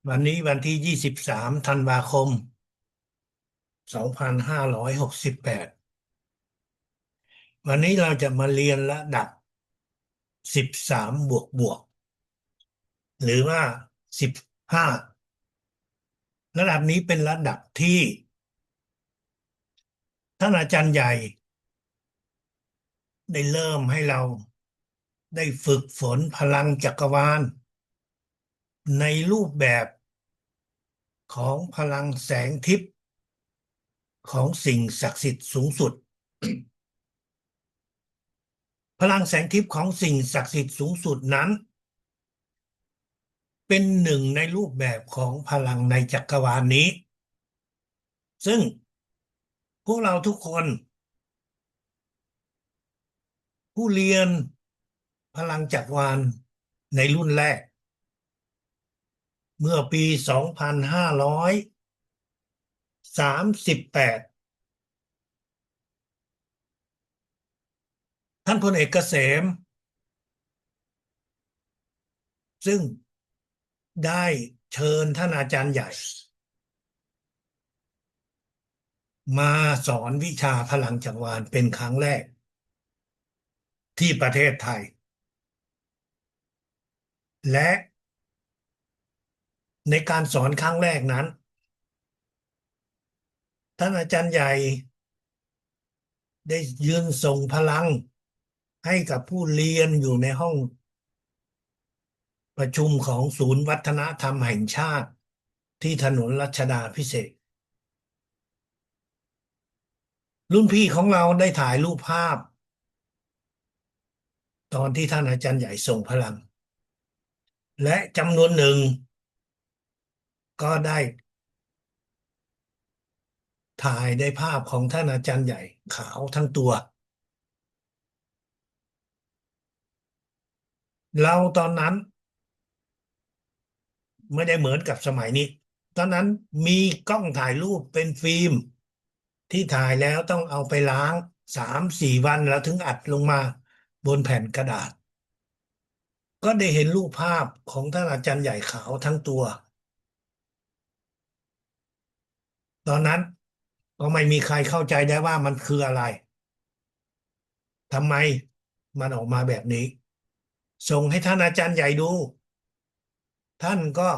วันนี้วันที่23 ธันวาคม2568วันนี้เราจะมาเรียนระดับ13++หรือว่า15ระดับนี้เป็นระดับที่ท่านอาจารย์ใหญ่ได้เริ่มให้เราได้ฝึกฝนพลังจักรวาลในรูปแบบของพลังแสงทิพย์ของสิ่งศักดิ์สิทธิ์สูงสุด พลังแสงทิพย์ของสิ่งศักดิ์สิทธิ์สูงสุดนั้นเป็นหนึ่งในรูปแบบของพลังในจักรวาลนี้ซึ่งพวกเราทุกคนผู้เรียนพลังจักรวาลในรุ่นแรกเมื่อปี2538ท่านพลเอกเกษมซึ่งได้เชิญท่านอาจารย์ใหญ่มาสอนวิชาพลังจักรวาลเป็นครั้งแรกที่ประเทศไทยและในการสอนครั้งแรกนั้นท่านอาจารย์ใหญ่ได้ยืนส่งพลังให้กับผู้เรียนอยู่ในห้องประชุมของศูนย์วัฒนธรรมแห่งชาติที่ถนนรัชดาภิเษกรุ่นพี่ของเราได้ถ่ายรูปภาพตอนที่ท่านอาจารย์ใหญ่ส่งพลังและจำนวนหนึ่งก็ได้ถ่ายได้ภาพของท่านอาจารย์ใหญ่ขาวทั้งตัวเราตอนนั้นไม่ได้เหมือนกับสมัยนี้ตอนนั้นมีกล้องถ่ายรูปเป็นฟิล์มที่ถ่ายแล้วต้องเอาไปล้าง3-4 วันแล้วถึงอัดลงมาบนแผ่นกระดาษก็ได้เห็นรูปภาพของท่านอาจารย์ใหญ่ขาวทั้งตัวตอนนั้นก็ไม่มีใครเข้าใจได้ว่ามันคืออะไรทำไมมันออกมาแบบนี้ส่งให้ท่านอาจารย์ใหญ่ดูท่านก็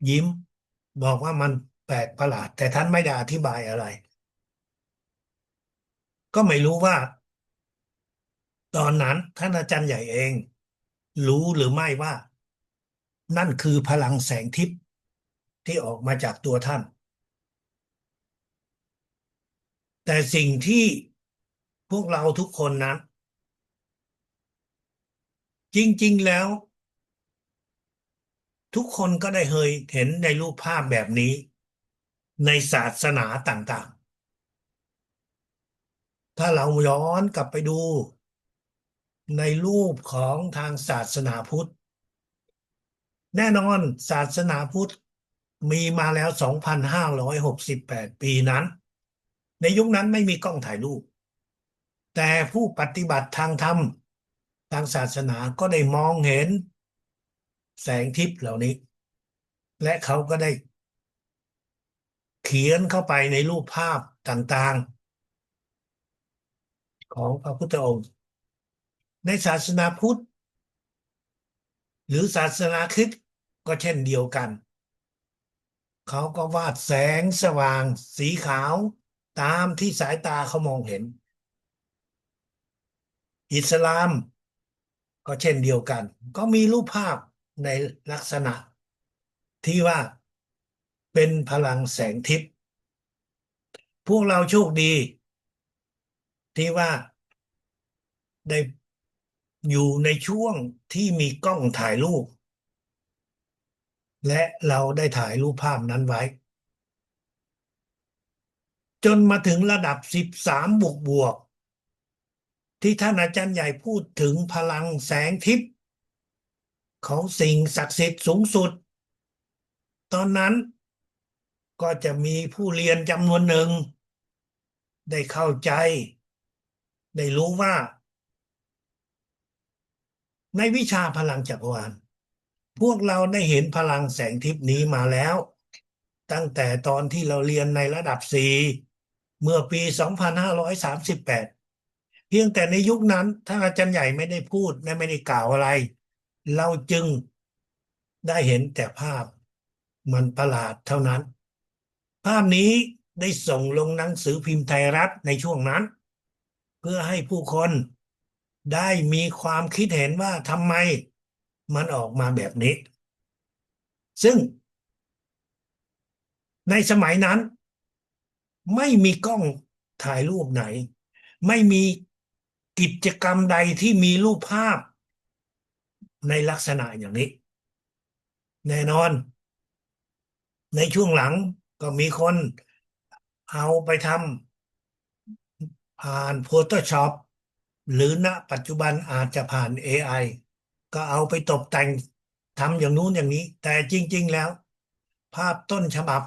ยิ้มบอกว่ามันแปลกประหลาดแต่ท่านไม่ได้อธิบายอะไรก็ไม่รู้ว่าตอนนั้นท่านอาจารย์ใหญ่เองรู้หรือไม่ว่านั่นคือพลังแสงทิพย์ที่ออกมาจากตัวท่านแต่สิ่งที่พวกเราทุกคนนั้นจริงๆแล้วทุกคนก็ได้เคยเห็นในรูปภาพแบบนี้ในศาสนาต่างๆถ้าเราย้อนกลับไปดูในรูปของทางศาสนาพุทธแน่นอนศาสนาพุทธมีมาแล้ว2,568 ปีนั้นในยุคนั้นไม่มีกล้องถ่ายรูปแต่ผู้ปฏิบัติทางธรรมทางศาสนาก็ได้มองเห็นแสงทิพย์เหล่านี้และเขาก็ได้เขียนเข้าไปในรูปภาพต่างๆของพระพุทธองค์ในศาสนาพุทธหรือศาสนาคริสต์ก็เช่นเดียวกันเขาก็วาดแสงสว่างสีขาวตามที่สายตาเขามองเห็นอิสลามก็เช่นเดียวกันก็มีรูปภาพในลักษณะที่ว่าเป็นพลังแสงทิพย์พวกเราโชคดีที่ว่าได้อยู่ในช่วงที่มีกล้องถ่ายรูปและเราได้ถ่ายรูปภาพนั้นไว้จนมาถึงระดับ13++ที่ท่านอาจารย์ใหญ่พูดถึงพลังแสงทิพย์ของสิ่งศักดิ์สิทธิ์สูงสุดตอนนั้นก็จะมีผู้เรียนจำนวนหนึ่งได้เข้าใจได้รู้ว่าในวิชาพลังจักรวาล พวกเราได้เห็นพลังแสงทิพย์นี้มาแล้วตั้งแต่ตอนที่เราเรียนในระดับ4เมื่อปี2538เพียงแต่ในยุคนั้นท่านอาจารย์ใหญ่ไม่ได้พูดและไม่ได้กล่าวอะไรเราจึงได้เห็นแต่ภาพมันประหลาดเท่านั้นภาพนี้ได้ส่งลงหนังสือพิมพ์ไทยรัฐในช่วงนั้นเพื่อให้ผู้คนได้มีความคิดเห็นว่าทำไมมันออกมาแบบนี้ซึ่งในสมัยนั้นไม่มีกล้องถ่ายรูปไหนไม่มีกิจกรรมใดที่มีรูปภาพในลักษณะอย่างนี้แน่นอนในช่วงหลังก็มีคนเอาไปทำผ่าน Photoshop หรือณปัจจุบันอาจจะผ่าน AI ก็เอาไปตกแต่งทำอย่างนู้นอย่างนี้แต่จริงๆแล้วภาพต้นฉบับ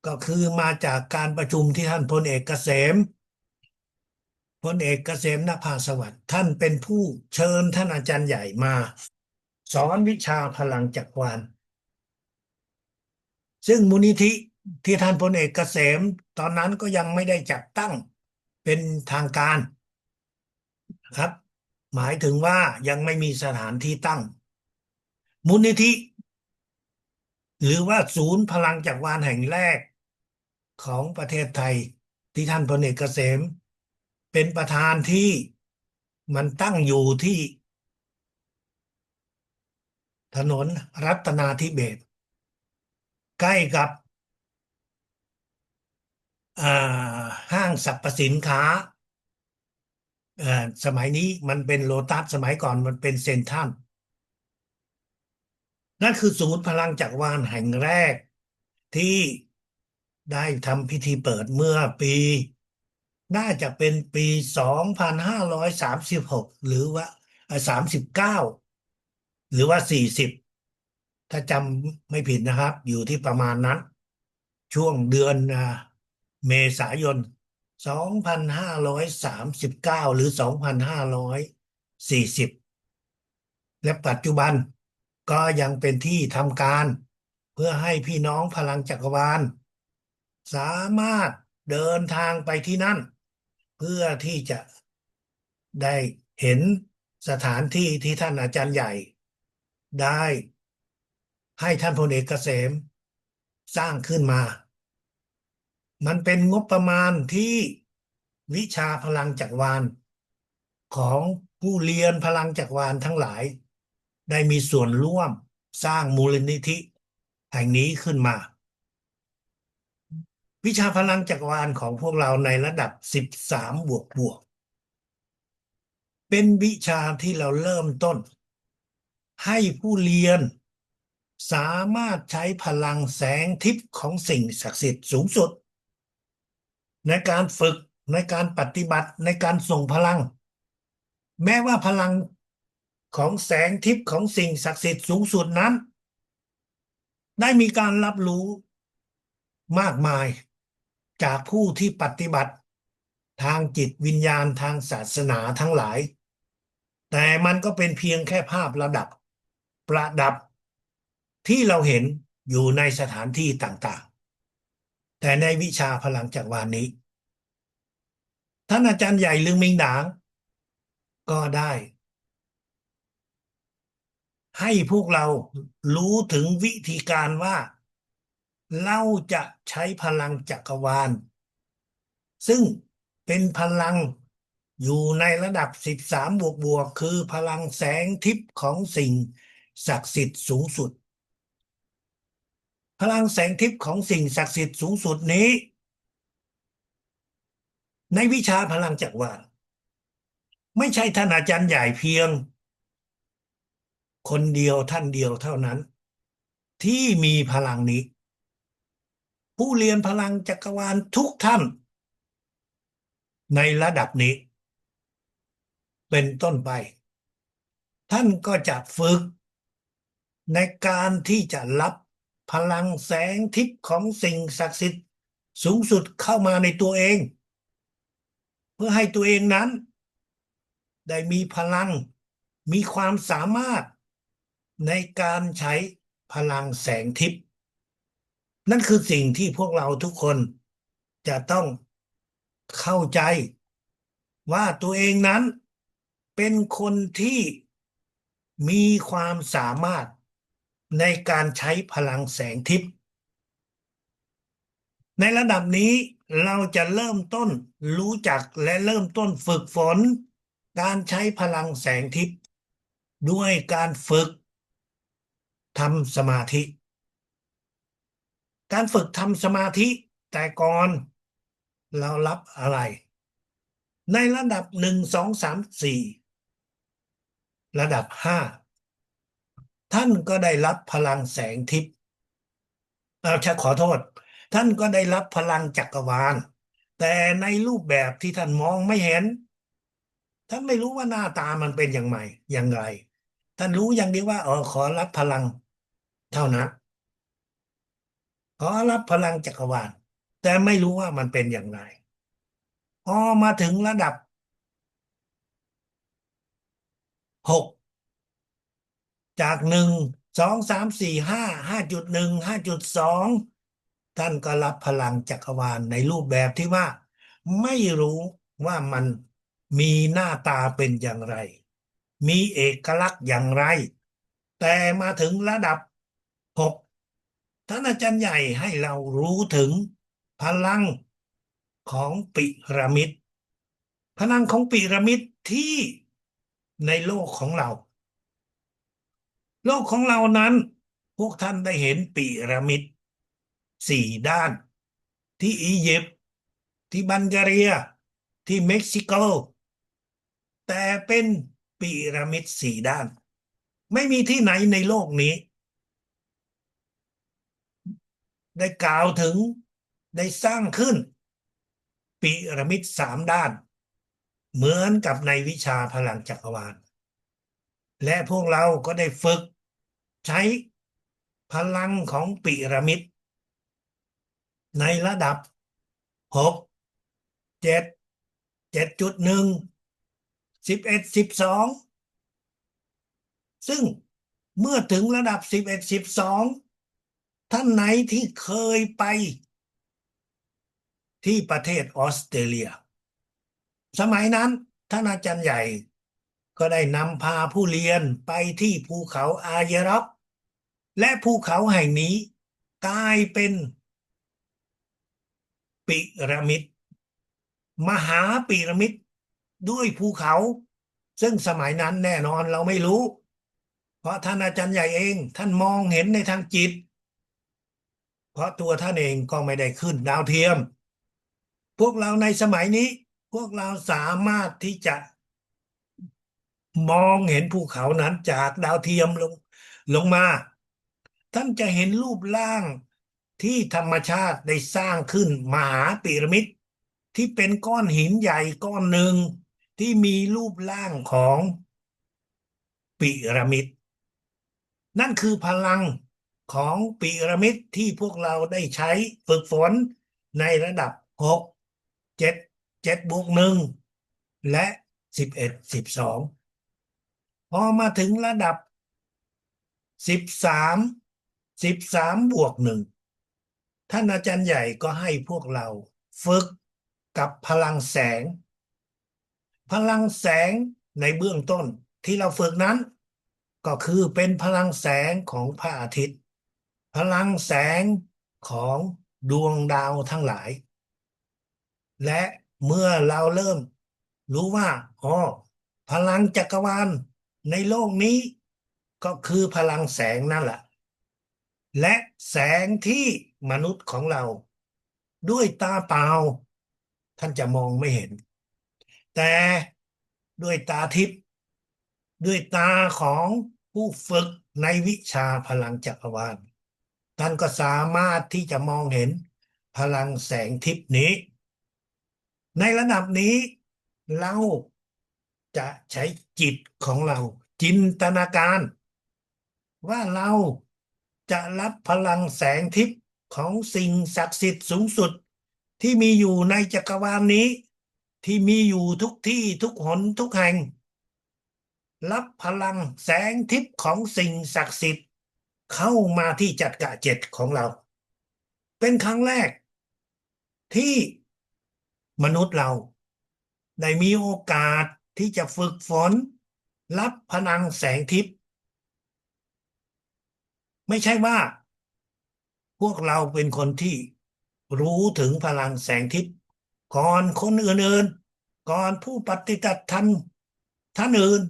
ก็คือมาจากการประชุมที่ท่านพลเอกเกษมนภาสวัสดิ์ท่านเป็นผู้เชิญท่านอาจารย์ใหญ่มาสอนวิชาพลังจักรวาลซึ่งมูลนิธิที่ท่านพลเอกเกษมตอนนั้นก็ยังไม่ได้จัดตั้งเป็นทางการครับหมายถึงว่ายังไม่มีสถานที่ตั้งมูลนิธิหรือว่าศูนย์พลังจักรวาลแห่งแรกของประเทศไทยที่ท่านพลเอกเกษมเป็นประธานที่มันตั้งอยู่ที่ถนนรัตนาธิเบศรใกล้กับอ่าห้างสรรพสินค้าเอ่อสมัยนี้มันเป็นโลตัสสมัยก่อนมันเป็นเซ็นทรัลนั่นคือศูนย์พลังจักรวาลแห่งแรกที่ได้ทำพิธีเปิดเมื่อปีน่าจะเป็นปี2536หรือว่า39หรือว่า40ถ้าจำไม่ผิดนะครับอยู่ที่ประมาณนั้นช่วงเดือนเมษายน2539หรือ2540และปัจจุบันก็ยังเป็นที่ทำการเพื่อให้พี่น้องพลังจักรวาลสามารถเดินทางไปที่นั่นเพื่อที่จะได้เห็นสถานที่ที่ท่านอาจารย์ใหญ่ได้ให้ท่านพลเอกเกษมสร้างขึ้นมา มันเป็นงบประมาณที่วิชาพลังจักรวาลของผู้เรียนพลังจักรวาลทั้งหลายได้มีส่วนร่วมสร้างมูลนิธิแห่งนี้ขึ้นมาวิชาพลังจักรวาลของพวกเราในระดับ13บวกเป็นวิชาที่เราเริ่มต้นให้ผู้เรียนสามารถใช้พลังแสงทิพย์ของสิ่งศักดิ์สิทธิ์สูงสุดในการฝึกในการปฏิบัติในการส่งพลัง แม้ว่าพลังของแสงทิพย์ของสิ่งศักดิ์สิทธิ์สูงสุดนั้นได้มีการรับรู้มากมายจากผู้ที่ปฏิบัติทางจิตวิญญาณทางศาสนาทั้งหลายแต่มันก็เป็นเพียงแค่ภาพระดับประดับที่เราเห็นอยู่ในสถานที่ต่างๆแต่ในวิชาพลังจักรวาลนี้ท่านอาจารย์ใหญ่ลึงมิงหนางก็ได้ให้พวกเรารู้ถึงวิธีการว่า เราจะใช้พลังจักรวาลซึ่งเป็นพลังอยู่ในระดับ13บวกคือพลังแสงทิพย์ของสิ่งศักดิ์สิทธิ์สูงสุดพลังแสงทิพย์ของสิ่งศักดิ์สิทธิ์สูงสุดนี้ในวิชาพลังจักรวาลไม่ใช่ท่านอาจารย์ใหญ่เพียงคนเดียวท่านเดียวเท่านั้นที่มีพลังนี้ผู้เรียนพลังจักรวาลทุกท่านในระดับนี้เป็นต้นไป ท่านก็จะฝึกในการที่จะรับพลังแสงทิพย์ของสิ่งศักดิ์สิทธิ์สูงสุดเข้ามาในตัวเองเพื่อให้ตัวเองนั้นได้มีพลังมีความสามารถ ในการใช้พลังแสงทิพย์นั่นคือสิ่งที่พวกเราทุกคนจะต้องเข้าใจว่าตัวเองนั้นเป็นคนที่มีความสามารถในการใช้พลังแสงทิพย์ในระดับนี้เราจะเริ่มต้นรู้จักและเริ่มต้นฝึกฝนการใช้พลังแสงทิพย์ด้วยการฝึกทำสมาธิการฝึกทำสมาธิแต่ก่อนเรารับอะไรในระดับ1 2 3 4ระดับ5ท่านก็ได้รับพลังแสงทิพย์ฉันขอโทษท่านก็ได้รับพลังจักรวาลแต่ในรูปแบบที่ท่านมองไม่เห็นท่านไม่รู้ว่าหน้าตามันเป็นอย่างไรท่านรู้อย่างเดียวว่าขอรับพลังเท่านั้นขอรับพลังจักรวาลแต่ไม่รู้ว่ามันเป็นอย่างไรพอมาถึงระดับ6จาก1 2 3 4 5 5.1 5.2ท่านก็รับพลังจักรวาลในรูปแบบที่ว่าไม่รู้ว่ามันมีหน้าตาเป็นอย่างไรมีเอกลักษณ์อย่างไรแต่มาถึงระดับ6ท่านอาจารย์ใหญ่ให้เรารู้ถึงพลังของปิรามิดพลังของปิรามิดที่ในโลกของเรา โลกของเรานั้นพวกท่านได้เห็นพีระมิด4 ด้านที่อียิปต์ที่บัลแกเรียที่เม็กซิโกแต่เป็นพีระมิด4 ด้านไม่มีที่ไหนในโลกนี้ได้กล่าวถึงได้สร้างขึ้นพีระมิด3 ด้านเหมือนกับในวิชาพลังจักรวาลและพวกเราก็ได้ฝึกใช้พลังของพีระมิดในระดับ6 7 7.1 11 12ซึ่งเมื่อถึงระดับ11 12ท่านไหนที่เคยไปที่ประเทศออสเตรเลียสมัยนั้นท่านอาจารย์ใหญ่ก็ได้นำพาผู้เรียนไปที่ภูเขาอาเยร็อกและภูเขาแห่งนี้กลายเป็นพีระมิดมหาพีระมิดด้วยภูเขาซึ่งสมัยนั้นแน่นอนเราไม่รู้เพราะท่านอาจารย์ใหญ่เองท่านมองเห็นในทางจิตเพราะตัวท่านเองก็ไม่ได้ขึ้นดาวเทียมพวกเราในสมัยนี้พวกเราสามารถที่จะมองเห็นภูเขานั้นจากดาวเทียมลงมาท่านจะเห็นรูปร่างที่ธรรมชาติได้สร้างขึ้นมหาพีระมิดที่เป็นก้อนหินใหญ่ก้อนหนึ่งที่มีรูปร่างของพีระมิดนั่นคือพลังของพีระมิดที่พวกเราได้ใช้ฝึกฝนในระดับ6 7 7+1และ11 12พอมาถึงระดับ13 13+1ท่านอาจารย์ใหญ่ก็ให้พวกเราฝึกกับพลังแสงพลังแสงในเบื้องต้นที่เราฝึกนั้นก็คือเป็นพลังแสงของพระอาทิตย์พลังแสงของดวงดาวทั้งหลายและเมื่อเราเริ่มรู้ว่าพลังจักรวาลในโลกนี้ก็คือพลังแสงนั่นแหละและแสงที่มนุษย์ของเราด้วยตาเปล่าท่านจะมองไม่เห็นแต่ด้วยตาทิพย์ด้วยตาของผู้ฝึกในวิชาพลังจักรวาลท่านก็สามารถที่จะมองเห็นพลังแสงทิพย์นี้ในระดับนี้เราจะใช้จิตของเราจินตนาการว่าเราจะรับพลังแสงทิพย์ของสิ่งศักดิ์สิทธิ์สูงสุดที่มีอยู่ในจักรวาลนี้ที่มีอยู่ทุกที่ทุกหนทุกแห่ง รับพลังแสงทิพย์ของสิ่งศักดิ์สิทธิ์เข้ามาที่จักระเจ็ดของเราเป็นครั้งแรกที่มนุษย์เราได้มีโอกาสที่จะฝึกฝนรับพลังแสงทิพย์ไม่ใช่ว่าพวกเราเป็นคนที่รู้ถึงพลังแสงทิพย์ก่อนคนอื่นๆก่อนผู้ปฏิบัติธรรมท่านอื่น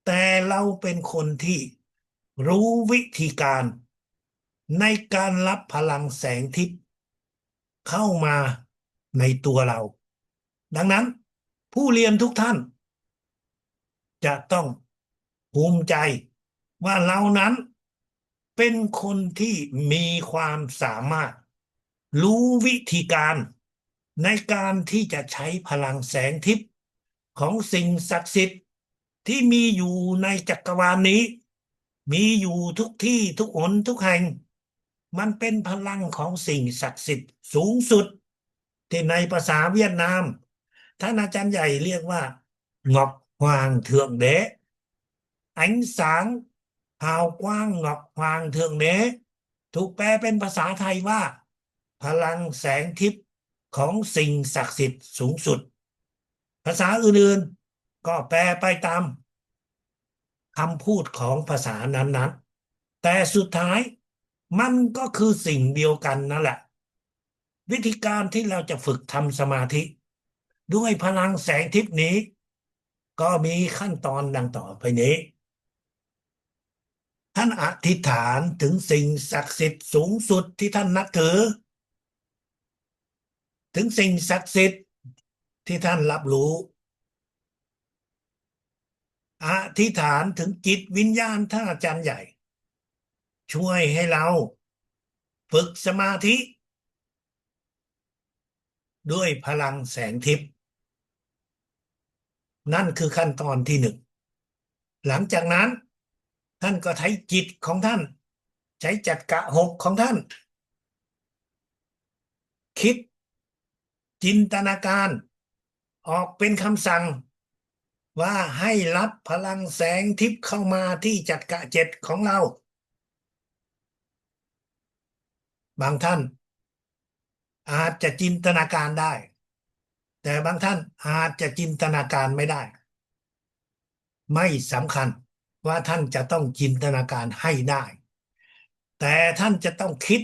แต่เราเป็นคนที่รู้วิธีการในการรับพลังแสงทิพย์เข้ามาในตัวเราดังนั้นผู้เรียนทุกท่านจะต้องภูมิใจว่าเรานั้นเป็นคนที่มีความสามารถรู้วิธีการในการที่จะใช้พลังแสงทิพย์ของสิ่งศักดิ์สิทธิ์ที่มีอยู่ในจักรวาลนี้มีอยู่ทุกที่ทุกหนทุกแห่งมันเป็นพลังของสิ่งศักดิ์สิทธิ์สูงสุดที่ในภาษาเวียดนามท่านอาจารย์ใหญ่เรียกว่าNgọc Hoàng Thượng Đế ánh sáng hào quang Ngọc Hoàng Thượng Đế ถูกแปลเป็นภาษาไทยว่าพลังแสงทิพย์ของสิ่งศักดิ์สิทธิ์สูงสุดภาษาอื่นๆก็แปลไปตามคำพูดของภาษานั้นๆแต่สุดท้ายมันก็คือสิ่งเดียวกันนั่นแหละวิธีการที่เราจะฝึกทำสมาธิด้วยพลังแสงทิพย์นี้ก็มีขั้นตอนดังต่อไปนี้ท่านอธิษฐานถึงสิ่งศักดิ์สิทธิ์สูงสุดที่ท่านนับถือถึงสิ่งศักดิ์สิทธิ์ที่ท่านรับรู้อธิษฐานถึงจิตวิญญาณท่านอาจารย์ใหญ่ช่วยให้เราฝึกสมาธิด้วยพลังแสงทิพย์นั่นคือขั้นตอนที่หนึ่งหลังจากนั้นท่านก็ใช้จิตของท่านใช้จักระหกของท่านคิดจินตนาการออกเป็นคำสั่งว่าให้รับพลังแสงทิพย์เข้ามาที่จักระเจ็ดของเราบางท่านอาจจะจินตนาการได้แต่บางท่านอาจจะจินตนาการไม่ได้ไม่สำคัญว่าท่านจะต้องจินตนาการให้ได้แต่ท่านจะต้องคิด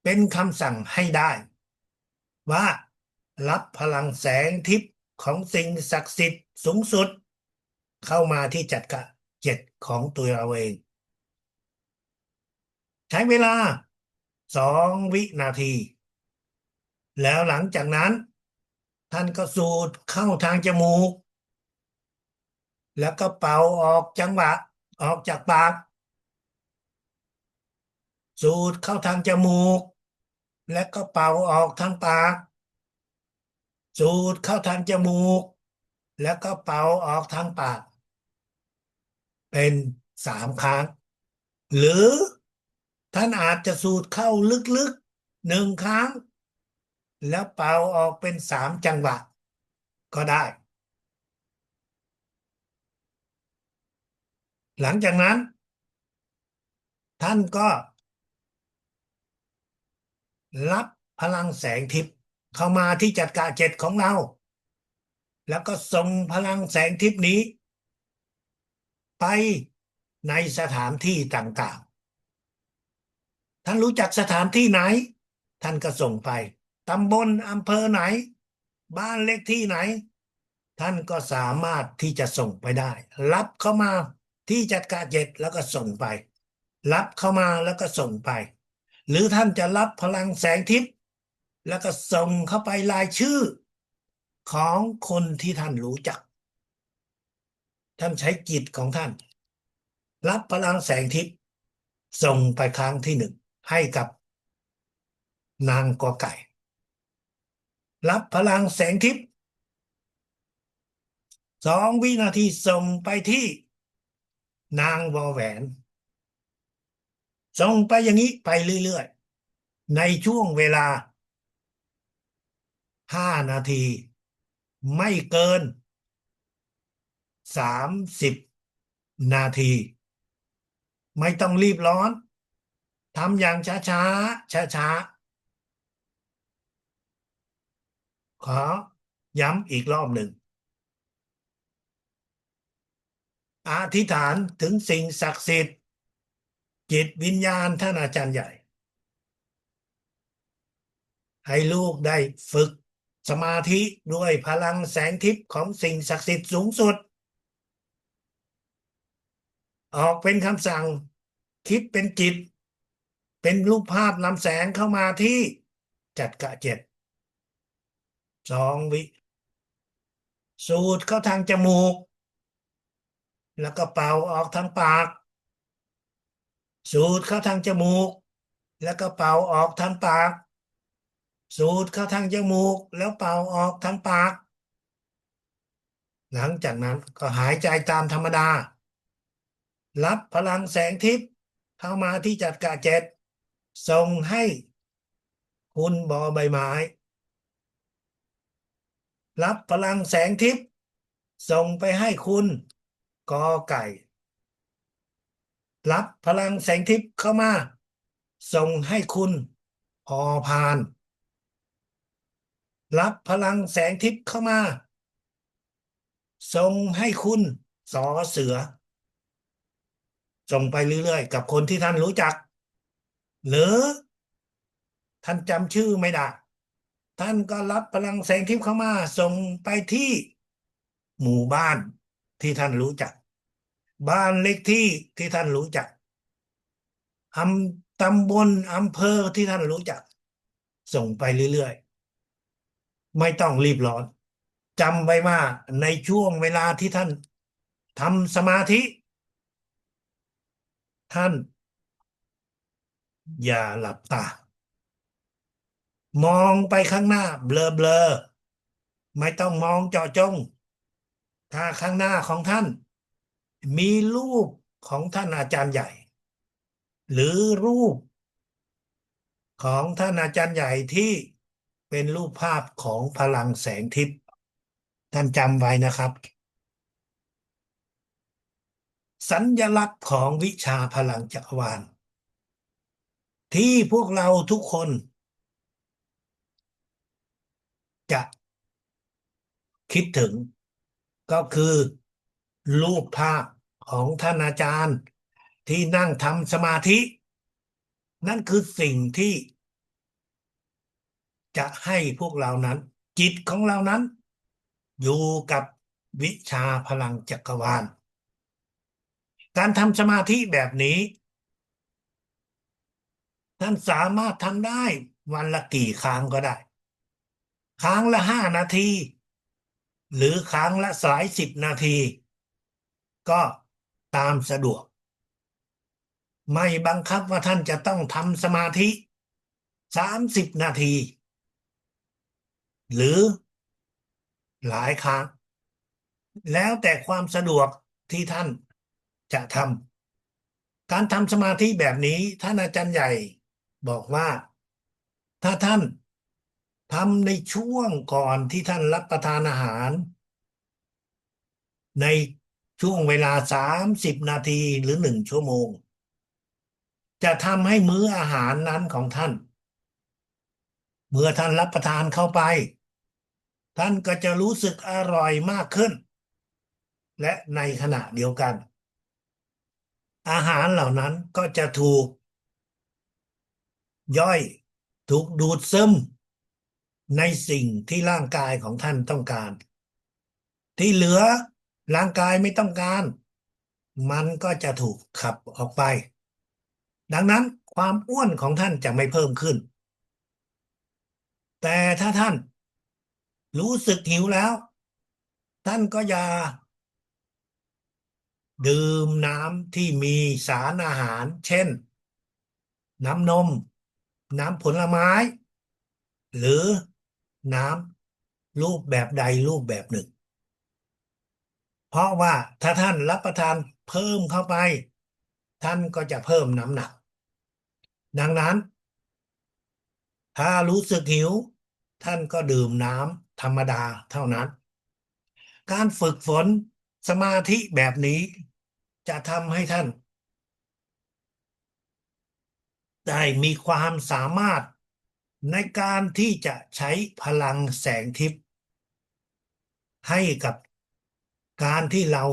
เป็นคำสั่งให้ได้ว่ารับพลังแสงทิพย์ของสิ่งศักดิ์สิทธิ์สูงสุดเข้ามาที่จักระเจ็ดของตัวเราเองใช้เวลา2 วินาทีแล้วหลังจากนั้นท่านก็สูดเข้าทางจมูกแล้วก็เป่าออกจังหวะออกจากปากสูดเข้าทางจมูกแล้วก็เป่าออกทางปากสูดเข้าทางจมูกแล้วก็เป่าออกทางปากเป็น3 ครั้งหรือท่านอาจจะสูดเข้าลึกๆ1 ครั้งแล้วเป่าออกเป็น3 จังหวะก็ได้หลังจากนั้นท่านก็รับพลังแสงทิพย์เข้ามาที่จักระเจ็ดของเราแล้วก็ส่งพลังแสงทิพย์นี้ไปในสถานที่ต่างๆท่านรู้จักสถานที่ไหนท่านก็ส่งไปตำบลอำเภอไหนบ้านเลขที่ไหนท่านก็สามารถที่จะส่งไปได้รับเข้ามาที่จักระเจ็ดแล้วก็ส่งไปรับเข้ามาแล้วก็ส่งไปหรือท่านจะรับพลังแสงทิพย์แล้วก็ส่งเข้าไปรายชื่อของคนที่ท่านรู้จักท่านใช้จิตของท่านรับพลังแสงทิพย์ส่งไปครั้งที่1ให้กับนางกอไก่รับพลังแสงทิพย์2 วินาทีส่งไปที่นางวอแหวนส่งไปอย่างนี้ไปเรื่อยๆในช่วงเวลา5 นาทีไม่เกิน30 นาทีไม่ต้องรีบร้อนทำอย่างช้าๆช้าๆขอย้ำอีกรอบหนึ่งอธิษฐานถึงสิ่งศักดิ์สิทธิ์จิตวิญญาณท่านอาจารย์ใหญ่ให้ลูกได้ฝึกสมาธิด้วยพลังแสงทิพย์ของสิ่งศักดิ์สิทธิ์สูงสุดออกเป็นคำสั่งคิดเป็นจิตเป็นรูปภาพนำแสงเข้ามาที่จัดกะเจ็ด2 วิสูดเข้าทางจมูกแล้วก็เป่าออกทางปากสูดเข้าทางจมูกแล้วก็เป่าออกทางปากสูดเข้าทางจมูกแล้วเป่าออกทางปากหลังจากนั้นก็หายใจตามธรรมดารับพลังแสงทิพย์เข้ามาที่จัดกะเจ็ดส่งให้คุณบอใบไม้รับพลังแสงทิพย์ส่งไปให้คุณกอไก่รับพลังแสงทิพย์เข้ามาส่งให้คุณพอพานรับพลังแสงทิพย์เข้ามาส่งให้คุณสอเสือส่งไปเรื่อยๆกับคนที่ท่านรู้จักหรือท่านจำชื่อไม่ได้ท่านก็รับพลังแสงทิพย์เข้ามาส่งไปที่หมู่บ้านที่ท่านรู้จักบ้านเลขที่ที่ท่านรู้จักตำบลอำเภอที่ท่านรู้จักส่งไปเรื่อยๆไม่ต้องรีบร้อนจำไว้ว่าในช่วงเวลาที่ท่านทำสมาธิท่านอย่าหลับตามองไปข้างหน้าเบลอๆไม่ต้องมองเจาะจงถ้าข้างหน้าของท่านมีรูปของท่านอาจารย์ใหญ่หรือรูปของท่านอาจารย์ใหญ่ที่เป็นรูปภาพของพลังแสงทิพย์ท่านจำไว้นะครับสัญลักษณ์ของวิชาพลังจักรวาลที่พวกเราทุกคนจะคิดถึงก็คือรูปภาพของท่านอาจารย์ที่นั่งทำสมาธินั่นคือสิ่งที่จะให้พวกเรานั้นจิตของเรานั้นอยู่กับวิชาพลังจักรวาลการทำสมาธิแบบนี้ท่านสามารถทำได้วันละกี่ครั้งก็ได้ครั้งละ5 นาทีหรือครั้งละ10 นาทีก็ตามสะดวกไม่บังคับว่าท่านจะต้องทำสมาธิ30 นาทีหรือหลายครั้งแล้วแต่ความสะดวกที่ท่านจะทำการทำสมาธิแบบนี้ท่านอาจารย์ใหญ่บอกว่าถ้าท่านทำในช่วงก่อนที่ท่านรับประทานอาหารในช่วงเวลา30 นาทีหรือ1 ชั่วโมงจะทำให้มื้ออาหารนั้นของท่านเมื่อท่านรับประทานเข้าไปท่านก็จะรู้สึกอร่อยมากขึ้นและในขณะเดียวกันอาหารเหล่านั้นก็จะถูกย่อยถูกดูดซึมในสิ่งที่ร่างกายของท่านต้องการที่เหลือร่างกายไม่ต้องการมันก็จะถูกขับออกไปดังนั้นความอ้วนของท่านจะไม่เพิ่มขึ้นแต่ถ้าท่านรู้สึกหิวแล้วท่านก็อย่าดื่มน้ำที่มีสารอาหารเช่นน้ำนมน้ำผลไม้หรือน้ำรูปแบบใดรูปแบบหนึ่งเพราะว่าถ้าท่านรับประทานเพิ่มเข้าไปท่านก็จะเพิ่มน้ำหนักดังนั้นถ้ารู้สึกหิวท่านก็ดื่มน้ำธรรมดาเท่านั้นการฝึกฝนสมาธิแบบนี้ จะทำให้ท่านได้มีความสามารถในการที่จะใช้พลังแสงทิพย์ให้กับการที่เรา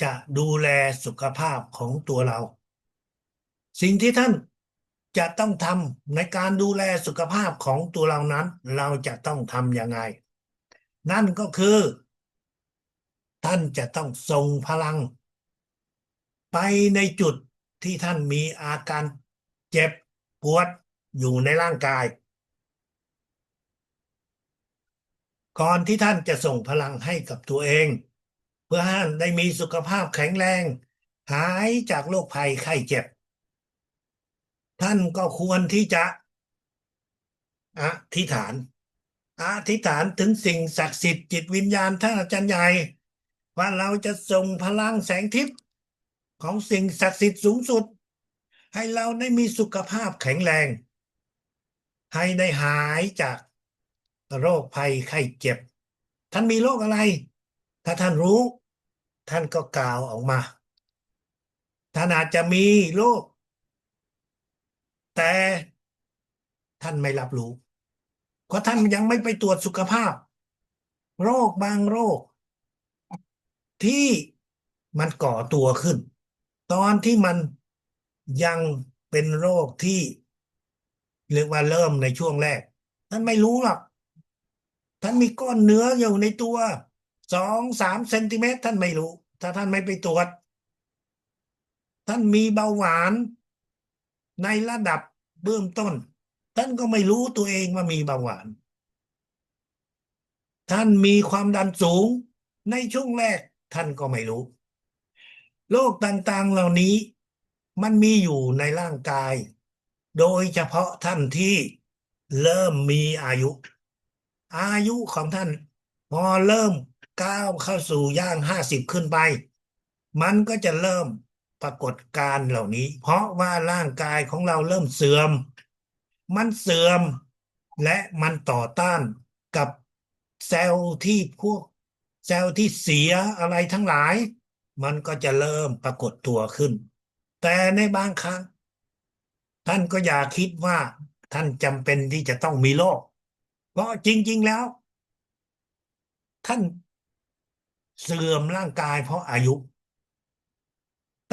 จะดูแลสุขภาพของตัวเราสิ่งที่ท่านจะต้องทำในการดูแลสุขภาพของตัวเรานั้นเราจะต้องทำยังไงนั่นก็คือท่านจะต้องส่งพลังไปในจุดที่ท่านมีอาการเจ็บปวดอยู่ในร่างกาย ก่อนที่ท่านจะส่งพลังให้กับตัวเองเพื่อให้ท่านได้มีสุขภาพแข็งแรงหายจากโรคภัยไข้เจ็บท่านก็ควรที่จะอธิษฐานอธิษฐานถึงสิ่งศักดิ์สิทธิ์จิตวิญญาณท่านอาจารย์ใหญ่ว่าเราจะส่งพลังแสงทิพย์ของสิ่งศักดิ์สิทธิ์สูงสุดให้เราได้มีสุขภาพแข็งแรงให้ได้หายจากโรคภัยไข้เจ็บท่านมีโรคอะไรถ้าท่านรู้ท่านก็กล่าวออกมา ท่านอาจจะมีโรคแต่ท่านไม่รับรู้เพราะท่านยังไม่ไปตรวจสุขภาพโรคบางโรคที่มันก่อตัวขึ้นตอนที่มันยังเป็นโรคที่เรียกว่าเริ่มในช่วงแรกท่านไม่รู้หรอกท่านมีก้อนเนื้ออยู่ในตัว2-3 เซนติเมตรท่านไม่รู้ถ้าท่านไม่ไปตรวจท่านมีเบาหวานในระดับเบื้องต้นท่านก็ไม่รู้ตัวเองว่ามีเบาหวาน ท่านมีความดันสูงในช่วงแรกท่านก็ไม่รู้โรคต่างๆเหล่านี้มันมีอยู่ในร่างกายโดยเฉพาะท่านที่เริ่มมีอายุของท่านพอเริ่มก้าวเข้าสู่ย่าง50ขึ้นไปมันก็จะเริ่มปรากฏการณ์เหล่านี้เพราะว่าร่างกายของเราเริ่มเสื่อมมันเสื่อมและมันต่อต้านกับเซลล์ที่พวกเซลล์ที่เสียอะไรทั้งหลายมันก็จะเริ่มปรากฏตัวขึ้นแต่ในบางครั้งท่านก็อย่าคิดว่าท่านจำเป็นที่จะต้องมีโรคเพราะจริงๆแล้วท่านเสื่อมร่างกายเพราะอายุ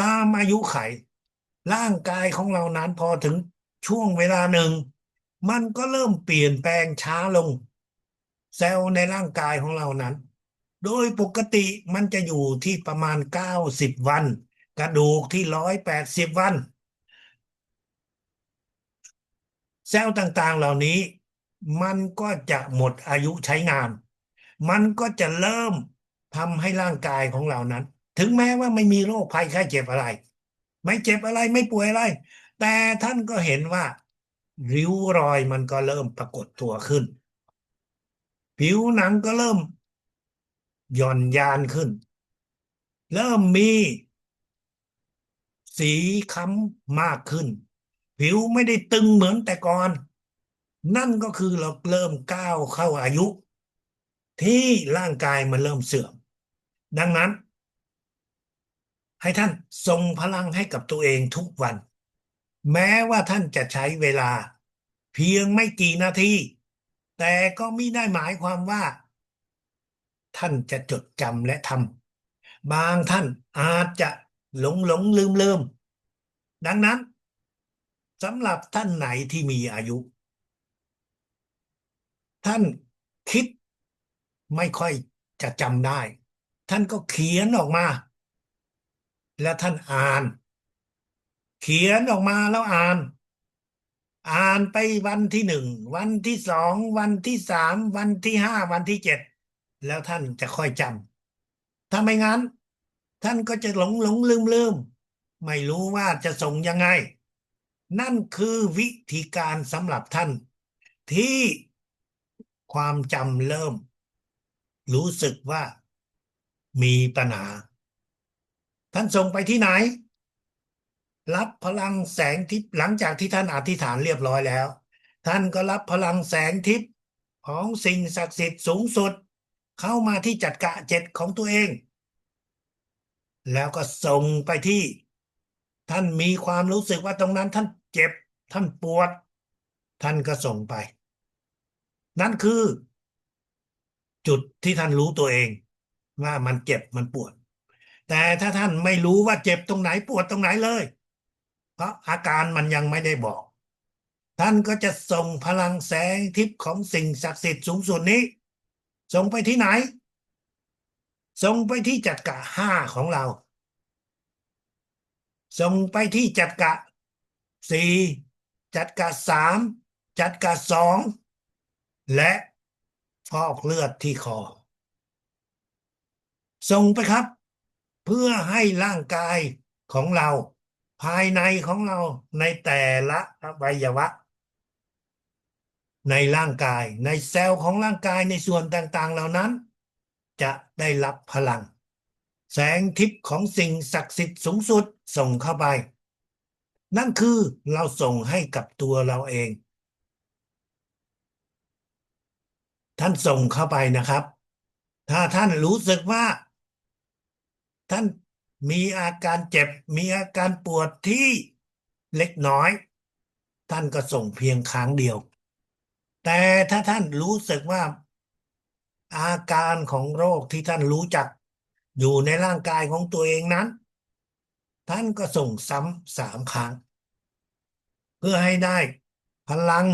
ตามอายุไขร่างกายของเรานั้นพอถึงช่วงเวลาหนึ่งมันก็เริ่มเปลี่ยนแปลงช้าลงเซลล์ในร่างกายของเรานั้นโดยปกติมันจะอยู่ที่ประมาณ90 วันกระดูกที่180 วันเซลล์ต่างๆเหล่านี้มันก็จะหมดอายุใช้งานมันก็จะเริ่มทำให้ร่างกายของเรานั้นถึงแม้ว่าไม่มีโรคภัยไข้เจ็บอะไรไม่เจ็บอะไรไม่ป่วยอะไรแต่ท่านก็เห็นว่าริ้วรอยมันก็เริ่มปรากฏตัวขึ้นผิวหนังก็เริ่มหย่อนยานขึ้นเริ่มมีสีค้ำมากขึ้นผิวไม่ได้ตึงเหมือนแต่ก่อนนั่นก็คือเราเริ่มก้าวเข้าอายุที่ร่างกายมันเริ่มเสื่อมดังนั้นให้ท่านส่งพลังให้กับตัวเองทุกวันแม้ว่าท่านจะใช้เวลาเพียงไม่กี่นาทีแต่ก็มิได้หมายความว่าท่านจะจดจำและทำบางท่านอาจจะหลงลืมดังนั้นสำหรับท่านไหนที่มีอายุท่านคิดไม่ค่อยจะจำได้ท่านก็เขียนออกมาแล้วท่านอ่านเขียนออกมาแล้วอ่านไปวันที่1วันที่ 2วันที่ 3วันที่ 5วันที่ 7แล้วท่านจะค่อยจำถ้าไม่งั้นท่านก็จะหลงลืมไม่รู้ว่าจะส่งยังไงนั่นคือวิธีการสำหรับท่านที่ความจำเริ่มรู้สึกว่ามีปัญหาท่านส่งไปที่ไหน รับพลังแสงทิพย์หลังจากที่ท่านอธิษฐานเรียบร้อยแล้วท่านก็รับพลังแสงทิพย์ของสิ่งศักดิ์สิทธิ์สูงสุดเข้ามาที่จักระ7ของตัวเอง แล้วก็ส่งไปที่ท่านมีความรู้สึกว่าตรงนั้นท่านเจ็บท่านปวดท่านก็ส่งไปนั่นคือจุดที่ท่านรู้ตัวเองว่ามันเจ็บมันปวดแต่ถ้าท่านไม่รู้ว่าเจ็บตรงไหนปวดตรงไหนเลยเพราะอาการมันยังไม่ได้บอกท่านก็จะส่งพลังแสงทิพย์ของสิ่งศักดิ์สิทธิ์สูงสุดนี้ส่งไปที่ไหนส่งไปที่จักระห้าของเรา ส่งไปที่จัดกะสี่จัดกะสามจัดกะสองและฟอกเลือดที่คอส่งไปครับเพื่อให้ร่างกายของเราภายในของเราในแต่ละอวัยวะในร่างกายในเซลล์ของร่างกายในส่วนต่างๆเหล่านั้นจะได้รับพลังแสงทิพย์ของสิ่งศักดิ์สิทธิ์สูงสุดส่งเข้าไปนั่นคือเราส่งให้กับตัวเราเอง ท่านส่งเข้าไปนะครับถ้าท่านรู้สึกว่าท่านมีอาการเจ็บมีอาการปวดที่เล็กน้อยท่านก็ส่งเพียงครั้งเดียวแต่ถ้าท่านรู้สึกว่าอาการของโรคที่ท่านรู้จักอยู่ในร่างกายของตัวเองนั้นท่านก็ส่งซ้ำ3 ครั้งเพื่อให้ได้พลัง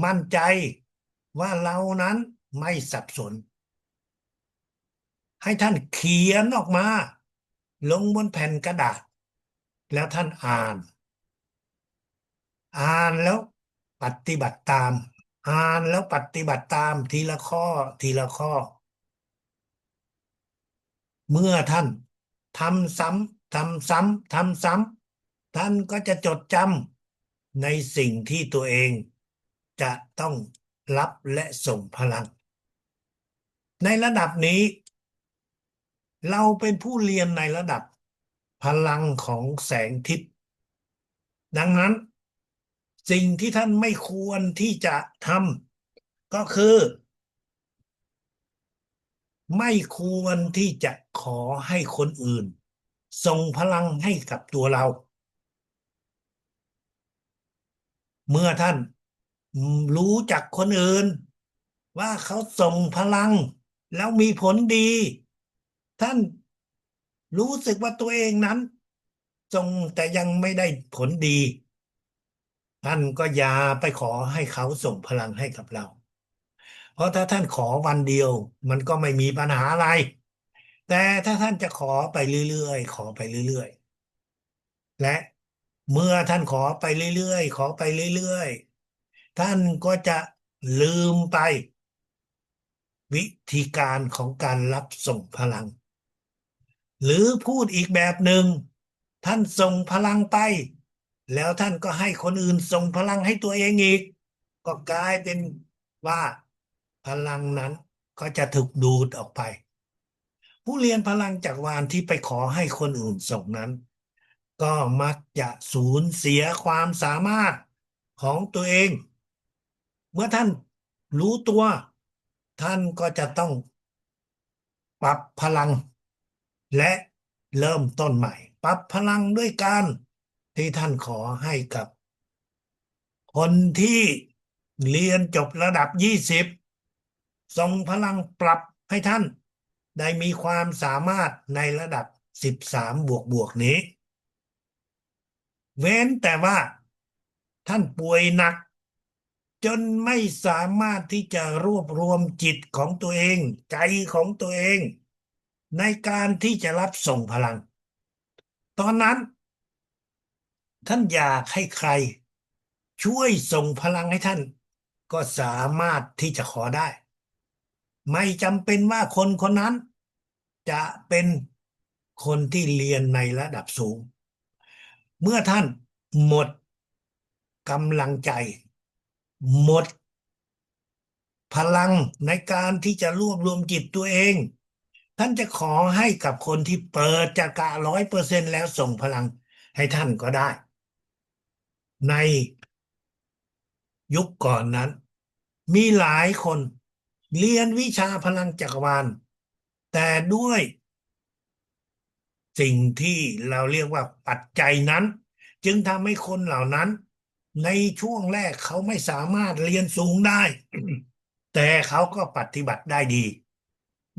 มั่นใจว่าเรานั้นไม่สับสน ให้ท่านเขียนออกมาลงบนแผ่นกระดาษแล้วท่านอ่านแล้วปฏิบัติตามอ่านแล้วปฏิบัติตามทีละข้อทีละข้อเมื่อท่านทำซ้ำทำซ้ำทำซ้ำท่านก็จะจดจำในสิ่งที่ตัวเองจะต้องรับและส่งพลังในระดับนี้เราเป็นผู้เรียนในระดับพลังของแสงทิพย์ดังนั้น สิ่งที่ท่านไม่ควรที่จะทำก็คือไม่ควรที่จะขอให้คนอื่นส่งพลังให้กับตัวเราเมื่อท่านรู้จักคนอื่นว่าเขาส่งพลังแล้วมีผลดีท่านรู้สึกว่าตัวเองนั้นส่งแต่ยังไม่ได้ผลดีท่านก็อย่าไปขอให้เขาส่งพลังให้กับเรา เพราะถ้าท่านขอวันเดียวมันก็ไม่มีปัญหาอะไรแต่ถ้าท่านจะขอไปเรื่อยๆขอไปเรื่อยๆและเมื่อท่านขอไปเรื่อยๆขอไปเรื่อยๆท่านก็จะลืมไปวิธีการของการรับส่งพลังหรือพูดอีกแบบหนึ่งท่านส่งพลังไปแล้วท่านก็ให้คนอื่นส่งพลังให้ตัวเองอีกก็กลายเป็นว่าพลังนั้นก็จะถูกดูดออกไป ผู้เรียนพลังจักรวาลที่ไปขอให้คนอื่นส่งนั้นก็มักจะสูญเสียความสามารถของตัวเองเมื่อท่านรู้ตัวท่านก็จะต้องปรับพลังและเริ่มต้นใหม่ปรับพลังด้วยการที่ท่านขอให้กับคนที่เรียนจบระดับ20ส่งพลังปรับให้ท่านได้มีความสามารถในระดับ13++นี้เว้นแต่ว่าท่านป่วยหนักจนไม่สามารถที่จะรวบรวมจิตของตัวเองใจของตัวเองในการที่จะรับส่งพลังตอนนั้นท่านอยากให้ใครช่วยส่งพลังให้ท่านก็สามารถที่จะขอได้ ไม่จำเป็นว่าคนคนนั้นจะเป็นคนที่เรียนในระดับสูงเมื่อท่านหมดกำลังใจหมดพลังในการที่จะรวบรวมจิตตัวเองท่านจะขอให้กับคนที่เปิดจากะ100%แล้วส่งพลังให้ท่านก็ได้ในยุคก่อนนั้นมีหลายคนเรียนวิชาพลังจักรวาลแต่ด้วย สิ่งที่เราเรียกว่าปัจจัยนั้นจึงทำให้คนเหล่านั้นในช่วงแรกเขาไม่สามารถเรียนสูงได้แต่เขาก็ปฏิบัติได้ดี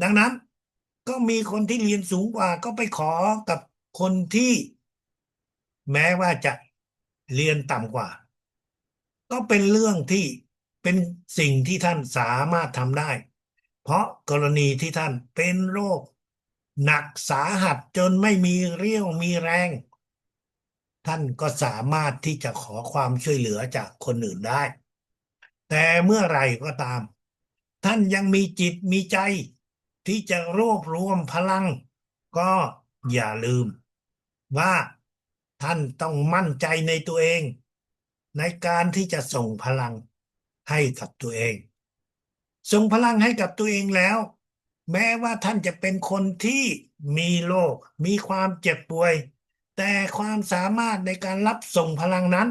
ดังนั้นก็มีคนที่เรียนสูงกว่าก็ไปขอกับคนที่แม้ว่าจะเรียนต่ำกว่าก็เป็นเรื่องที่เป็นสิ่งที่ท่านสามารถทำได้เพราะกรณีที่ท่านเป็นโรคหนักสาหัสจนไม่มีเรี่ยวมีแรงท่านก็สามารถที่จะขอความช่วยเหลือจากคนอื่นได้แต่เมื่อไหร่ก็ตามท่านยังมีจิตมีใจที่จะรวบรวมพลังก็อย่าลืมว่าท่านต้องมั่นใจในตัวเองในการที่จะส่งพลังให้กับตัวเอง ส่งพลังให้กับตัวเองแล้วแม้ว่าท่านจะเป็นคนที่มีโรคมีความเจ็บป่วยแต่ความสามารถในการรับส่งพลังนั้น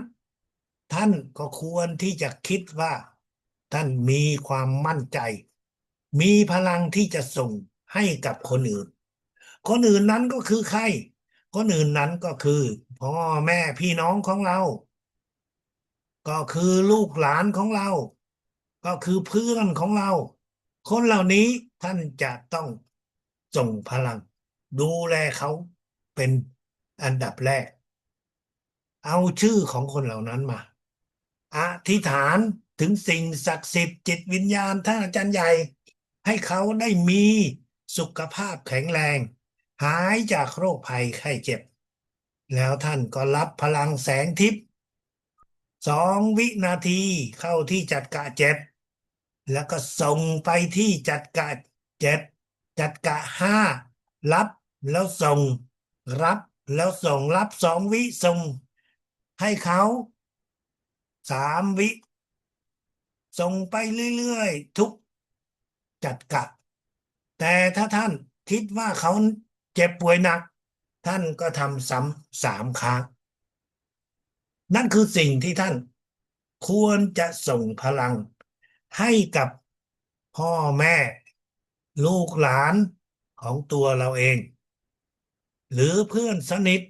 ท่านก็ควรที่จะคิดว่าท่านมีความมั่นใจมีพลังที่จะส่งให้กับคนอื่นคนอื่นนั้นก็คือใครคนอื่นนั้นก็คือพ่อแม่พี่น้องของเราก็คือลูกหลานของเราก็คือเพื่อนของเราคนเหล่านี้ท่านจะต้องส่งพลังดูแลเขาเป็นอันดับแรกเอาชื่อของคนเหล่านั้นมาอธิษฐานถึงสิ่งศักดิ์สิทธิ์จิตวิญญาณท่านอาจารย์ใหญ่ให้เขาได้มีสุขภาพแข็งแรงหายจากโรคภัยไข้เจ็บแล้วท่านก็รับพลังแสงทิพย์ 2 วินาทีเข้าที่จัดกะเจ็ดแล้วก็ส่งไปที่จัดกะเจ็ดจัดกะห้ารับแล้วส่งรับแล้วส่งรับ2 วิส่งให้เขา3 วิส่งไปเรื่อยๆทุกจัดกะแต่ถ้าท่านคิดว่าเขาเจ็บป่วยหนักท่านก็ทำซ้ำ3 ครั้ง นั่นคือสิ่งที่ท่านควรจะส่งพลังให้กับพ่อแม่ลูกหลานของตัวเราเองหรือเพื่อนสนิท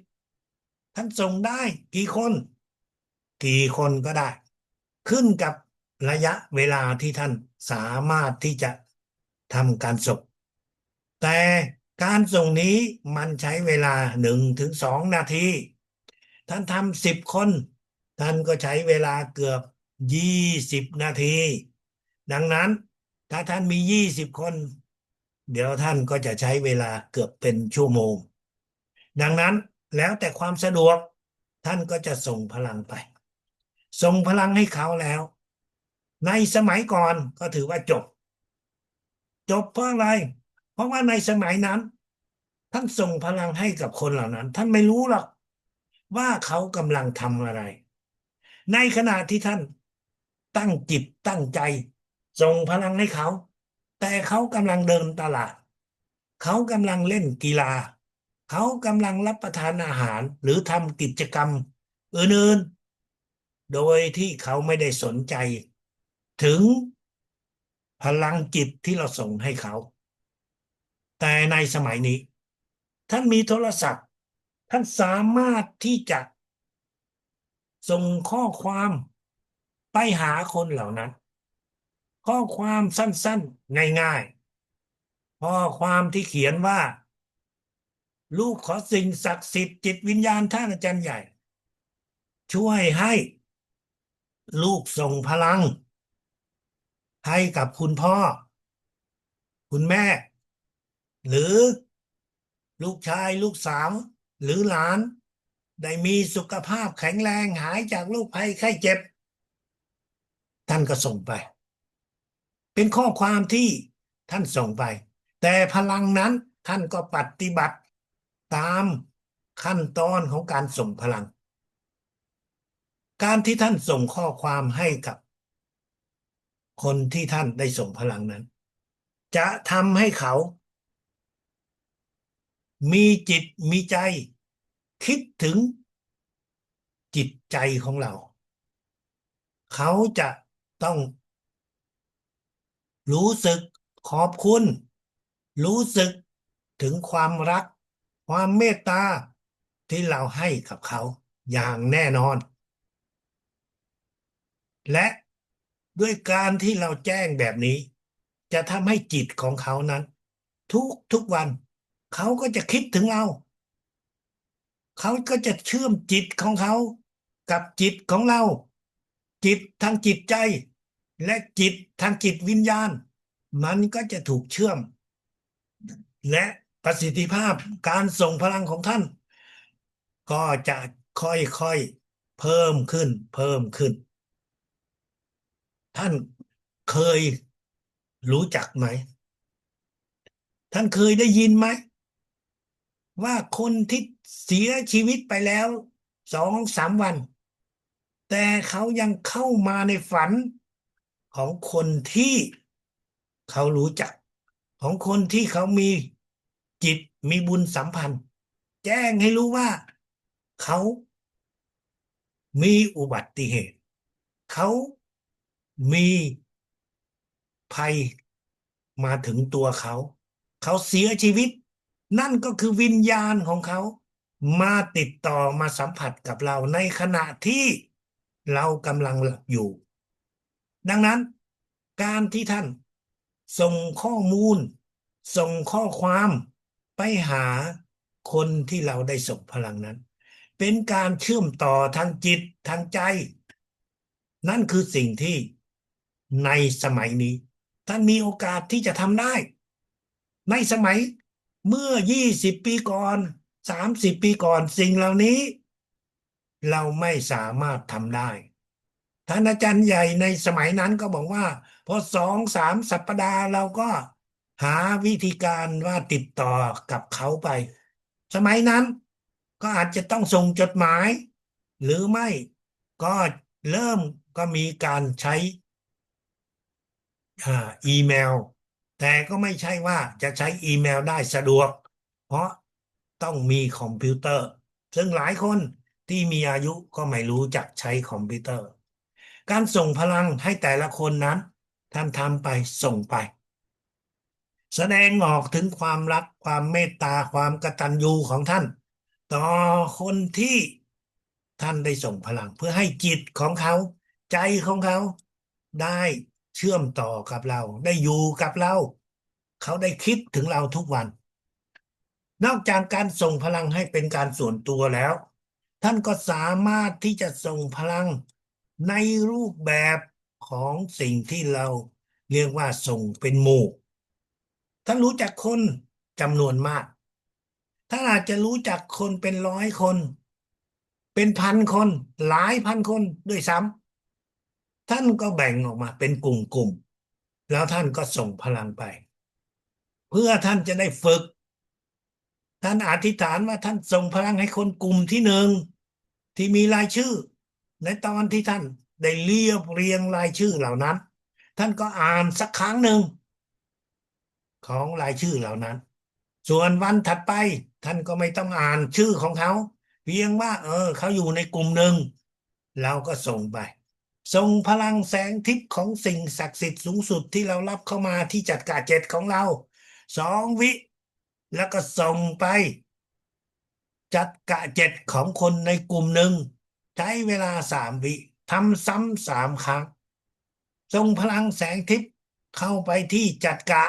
ท่านส่งได้กี่คนกี่คนก็ได้ขึ้นกับระยะเวลาที่ท่านสามารถที่จะทำการส่งแต่การส่งนี้มันใช้เวลา1 ถึง 2 นาทีท่านทำ10 คนท่านก็ใช้เวลาเกือบ20 นาทีดังนั้นถ้าท่านมี20 คนเดี๋ยวท่านก็จะใช้เวลาเกือบเป็นชั่วโมงดังนั้นแล้วแต่ความสะดวกท่านก็จะส่งพลังไปส่งพลังให้เขาแล้วในสมัยก่อนก็ถือว่าจบเพราะอะไรเพราะว่าในสมัยนั้นท่านส่งพลังให้กับคนเหล่านั้นท่านไม่รู้หรอกว่าเขากำลังทำอะไรในขณะที่ท่านตั้งจิตตั้งใจส่งพลังให้เขาแต่เขากำลังเดินตลาดเขากำลังเล่นกีฬาเขากำลังรับประทานอาหารหรือทำกิจกรรมอื่นๆโดยที่เขาไม่ได้สนใจถึงพลังจิตที่เราส่งให้เขาแต่ในสมัยนี้ท่านมีโทรศัพท์ท่านสามารถที่จะส่งข้อความไปหาคนเหล่านั้นข้อความสั้นๆง่ายๆข้อความที่เขียนว่าลูกขอสิ่งศักดิ์สิทธิ์จิตวิญญาณท่านอาจารย์ใหญ่ช่วยให้ลูกส่งพลังให้กับคุณพ่อคุณแม่หรือลูกชายลูกสาวหรือหลานได้มีสุขภาพแข็งแรงหายจากโรคภัยไข้เจ็บท่านก็ส่งไปเป็นข้อความที่ท่านส่งไปแต่พลังนั้นท่านก็ปฏิบัติตามขั้นตอนของการส่งพลังการที่ท่านส่งข้อความให้กับคนที่ท่านได้ส่งพลังนั้นจะทำให้เขามีจิตมีใจคิดถึงจิตใจของเราเขาจะต้องรู้สึกขอบคุณรู้สึกถึงความรัก ความเมตตาที่เราให้กับเขาอย่างแน่นอนและด้วยการที่เราแจ้งแบบนี้จะทำให้จิตของเขานั้นทุกวันเขาก็จะคิดถึงเราเขาก็จะเชื่อมจิตของเขากับจิตของเราจิตทางจิตใจและจิตทางจิตวิญญาณมันก็จะถูกเชื่อมและประสิทธิภาพการส่งพลังของท่านก็จะค่อยๆเพิ่มขึ้นท่านเคยรู้จักไหมท่านเคยได้ยินไหมว่าคนที่เสียชีวิตไปแล้ว2-3 วันแต่เขายังเข้ามาในฝันของคนที่เขารู้จักของคนที่เขามีจิตมีบุญสัมพันธ์แจ้งให้รู้ว่าเขามีอุบัติเหตุเขามีภัยมาถึงตัวเขาเขาเสียชีวิตนั่นก็คือวิญญาณของเขามาติดต่อมาสัมผัสกับเราในขณะที่เรากำลังหลับอยู่ ดังนั้นการที่ท่านส่งข้อมูลส่งข้อความไปหาคนที่เราได้ส่งพลังนั้นเป็นการเชื่อมต่อทางจิตทางใจนั่นคือสิ่งที่ในสมัยนี้ท่านมีโอกาสที่จะทำได้ในสมัยเมื่อ20 ปีก่อน30 ปีก่อนสิ่งเหล่านี้เราไม่สามารถทำได้ ท่านอาจารย์ใหญ่ในสมัยนั้นก็บอกว่าพอ2-3 สัปดาห์เราก็หาวิธีการว่าติดต่อกับเขาไปสมัยนั้นก็อาจจะต้องส่งจดหมายหรือไม่ก็เริ่มก็มีการใช้อ่าอีเมลแต่ก็ไม่ใช่ว่าจะใช้อีเมลได้สะดวกเพราะต้องมีคอมพิวเตอร์ซึ่งหลายคนที่มีอายุก็ไม่รู้จักใช้คอมพิวเตอร์ การส่งพลังให้แต่ละคนนั้นท่านทำไปส่งไปแสดงออกถึงความรักความเมตตาความกตัญญูของท่านต่อคนที่ท่านได้ส่งพลังเพื่อให้จิตของเขาใจของเขาได้เชื่อมต่อกับเราได้อยู่กับเราเขาได้คิดถึงเราทุกวัน นอกจากการส่งพลังให้เป็นการส่วนตัวแล้วท่านก็สามารถที่จะส่งพลังในรูปแบบของสิ่งที่เราเรียกว่าส่งเป็นหมู่ท่านรู้จักคนจำนวนมากท่านอาจจะรู้จักคนเป็น100 คนเป็น1,000 คนหลายพันคนด้วยซ้ำท่านก็แบ่งออกมาเป็นกลุ่มๆแล้วท่านก็ส่งพลังไปเพื่อท่านจะได้ฝึก ท่านอธิษฐานว่าท่านส่งพลังให้คนกลุ่มที่หนึ่งที่มีรายชื่อในตอนที่ท่านได้เรียงรายชื่อเหล่านั้นท่านก็อ่านสักครั้งหนึ่งของรายชื่อเหล่านั้นส่วนวันถัดไปท่านก็ไม่ต้องอ่านชื่อของเขาเพียงว่าเขาอยู่ในกลุ่มหนึ่งเราก็ส่งไปส่งพลังแสงทิพย์ของสิ่งศักดิ์สิทธิ์สูงสุดที่เรารับเข้ามาที่จักระเจ็ดของเรา2 วิแล้วก็ส่งไป จัดกะเจ็ดของคนในกลุ่มหนึ่งใช้เวลา3 วิทำซ้ำ3 ครั้งส่งพลังแสงทิพย์เข้าไปที่จัดกะ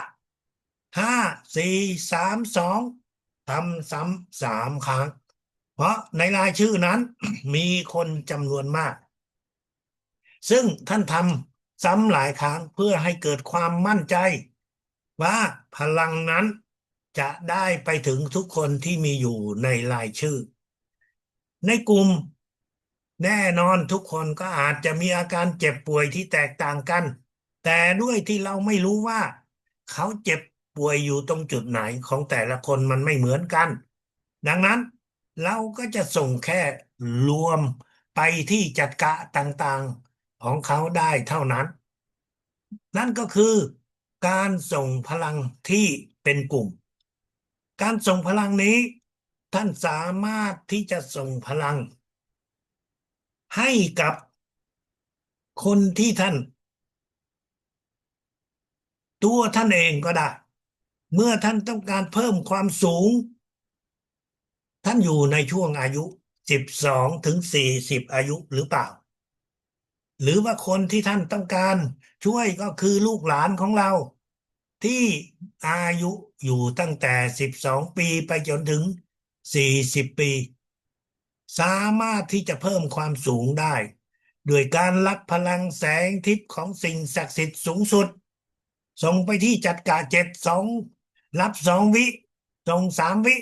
5 4 3 2ทำซ้ำ3 ครั้งเพราะในรายชื่อนั้นมีคนจำนวนมากซึ่งท่านทำซ้ำหลายครั้งเพื่อให้เกิดความมั่นใจว่าพลังนั้นจะได้ไปถึงทุกคนที่มีอยู่ในรายชื่อ ในกลุ่มแน่นอนทุกคนก็อาจจะมีอาการเจ็บป่วยที่แตกต่างกันแต่ด้วยที่เราไม่รู้ว่าเขาเจ็บป่วยอยู่ตรงจุดไหนของแต่ละคนมันไม่เหมือนกันดังนั้นเราก็จะส่งแค่รวมไปที่จัดกะต่างๆของเขาได้เท่านั้นนั่นก็คือการส่งพลังที่เป็นกลุ่มการส่งพลังนี้ท่านสามารถที่จะส่งพลัง ให้กับคนที่ท่านตัวท่านเองก็ได้เมื่อท่านต้องการเพิ่มความสูง ท่านอยู่ในช่วงอายุ12 ถึง 40อายุหรือเปล่าหรือว่าคนที่ท่านต้องการช่วยก็คือลูกหลานของเราที่อายุอยู่ตั้งแต่12 ปีไปจนถึง40 ปีสามารถที่จะเพิ่มความสูงได้ด้วยการรับพลังแสงทิพย์ของสิ่งศักดิ์สิทธิ์สูงสุดส่งไปที่จัดกะ7 2รับ2 วิส่ง3 วิ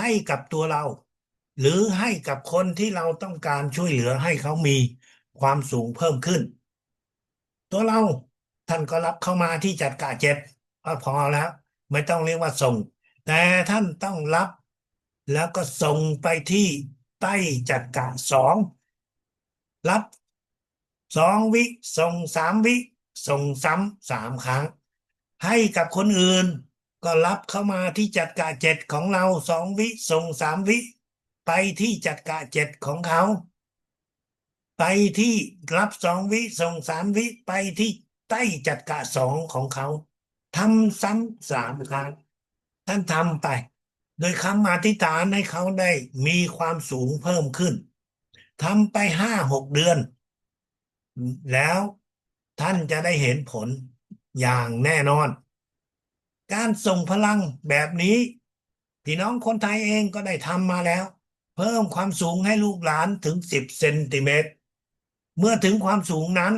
ให้กับตัวเราหรือให้กับคนที่เราต้องการช่วยเหลือให้เขามีความสูงเพิ่มขึ้นตัวเราท่านก็รับเข้ามาที่จัดกะเจ็ดก็พอแล้วไม่ต้องเรียกว่าส่งแต่ท่านต้องรับแล้วก็ส่งไปที่ใต้จัดกะ2รับ2 วิส่ง3 วิส่งซ้ำ3 ครั้งให้กับคนอื่นก็รับเข้ามาที่จัดกะเจ็ดของเรา2 วิส่ง3 วิไปที่จัดกะเจ็ดของเขา ไปที่รับ2 วิส่ง3 วิไปที่ใต้จัดกะ2ของเขาทำซ้ำ3 ครั้งท่านทำไปโดยคำอธิษฐานให้เขาได้มีความสูงเพิ่มขึ้นทำไป5 6 เดือนแล้วท่านจะได้เห็นผลอย่างแน่นอนการส่งพลังแบบนี้พี่น้องคนไทยเองก็ได้ทำมาแล้วเพิ่มความสูงให้ลูกหลานถึง10 เซนติเมตร เมื่อถึงความสูงนั้น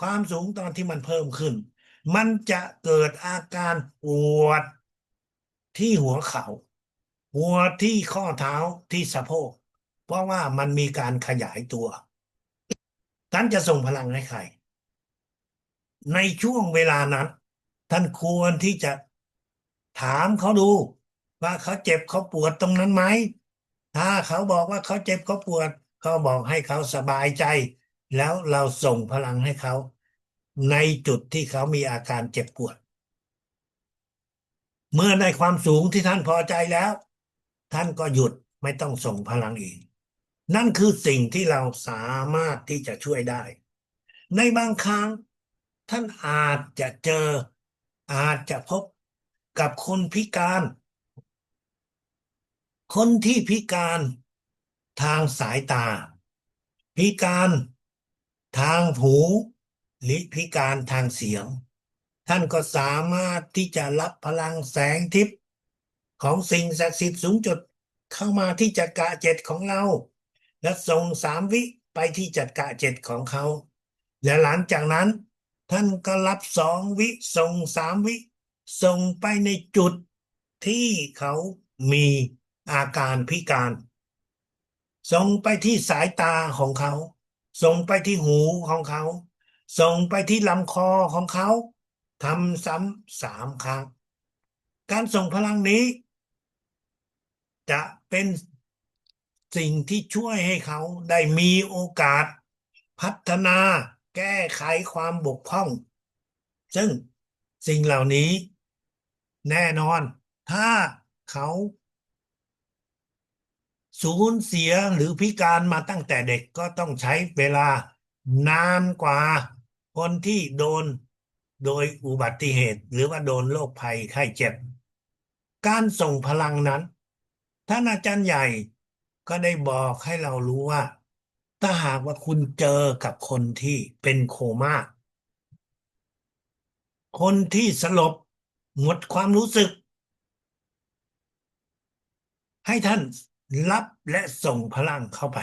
ความสูงตอนที่มันเพิ่มขึ้นมันจะเกิดอาการปวดที่หัวเข่าปวดที่ข้อเท้าที่สะโพกเพราะว่ามันมีการขยายตัวท่านจะส่งพลังให้ใครในช่วงเวลานั้นท่านควรที่จะถามเขาดูว่าเขาเจ็บเขาปวดตรงนั้นไหมถ้าเขาบอกว่าเขาเจ็บเขาปวดก็บอกให้เขาสบายใจแล้วเราส่งพลังให้เขาในจุดที่เขามีอาการเจ็บปวดเมื่อในความสูงที่ท่านพอใจแล้วท่านก็หยุดไม่ต้องส่งพลังอีกนั่นคือสิ่งที่เราสามารถที่จะช่วยได้ในบางครั้งท่านอาจจะเจออาจจะพบกับคนพิการคนที่พิการทางสายตาพิการทางหูหรือพิการทางเสียงท่านก็สามารถที่จะรับพลังแสงทิพย์ของสิ่งศักดิ์สิทธิ์สูงจุดเข้ามาที่จักระเจ็ดของเราและส่ง3 วิไปที่จักระเจ็ดของเขาและหลังจากนั้นท่านก็รับ2 วิส่ง3 วิส่งไปในจุดที่เขามีอาการพิการส่งไปที่สายตาของเขาส่งไปที่หูของเขาส่งไปที่ลำคอของเขาทำซ้ำ3 ครั้งการส่งพลังนี้จะเป็นสิ่งที่ช่วยให้เขาได้มีโอกาสพัฒนาแก้ไขความบกพร่องซึ่งสิ่งเหล่านี้แน่นอนถ้าเขาสูญเสียหรือพิการมาตั้งแต่เด็กก็ต้องใช้เวลานานกว่าคนที่โดนโดยอุบัติเหตุหรือว่าโดนโรคภัยไข้เจ็บการส่งพลังนั้นท่านอาจารย์ใหญ่ก็ได้บอกให้เรารู้ว่าถ้าหากว่าคุณเจอกับคนที่เป็นโคม่าคนที่สลบหมดความรู้สึกให้ท่านรับและส่งพลังเข้าไป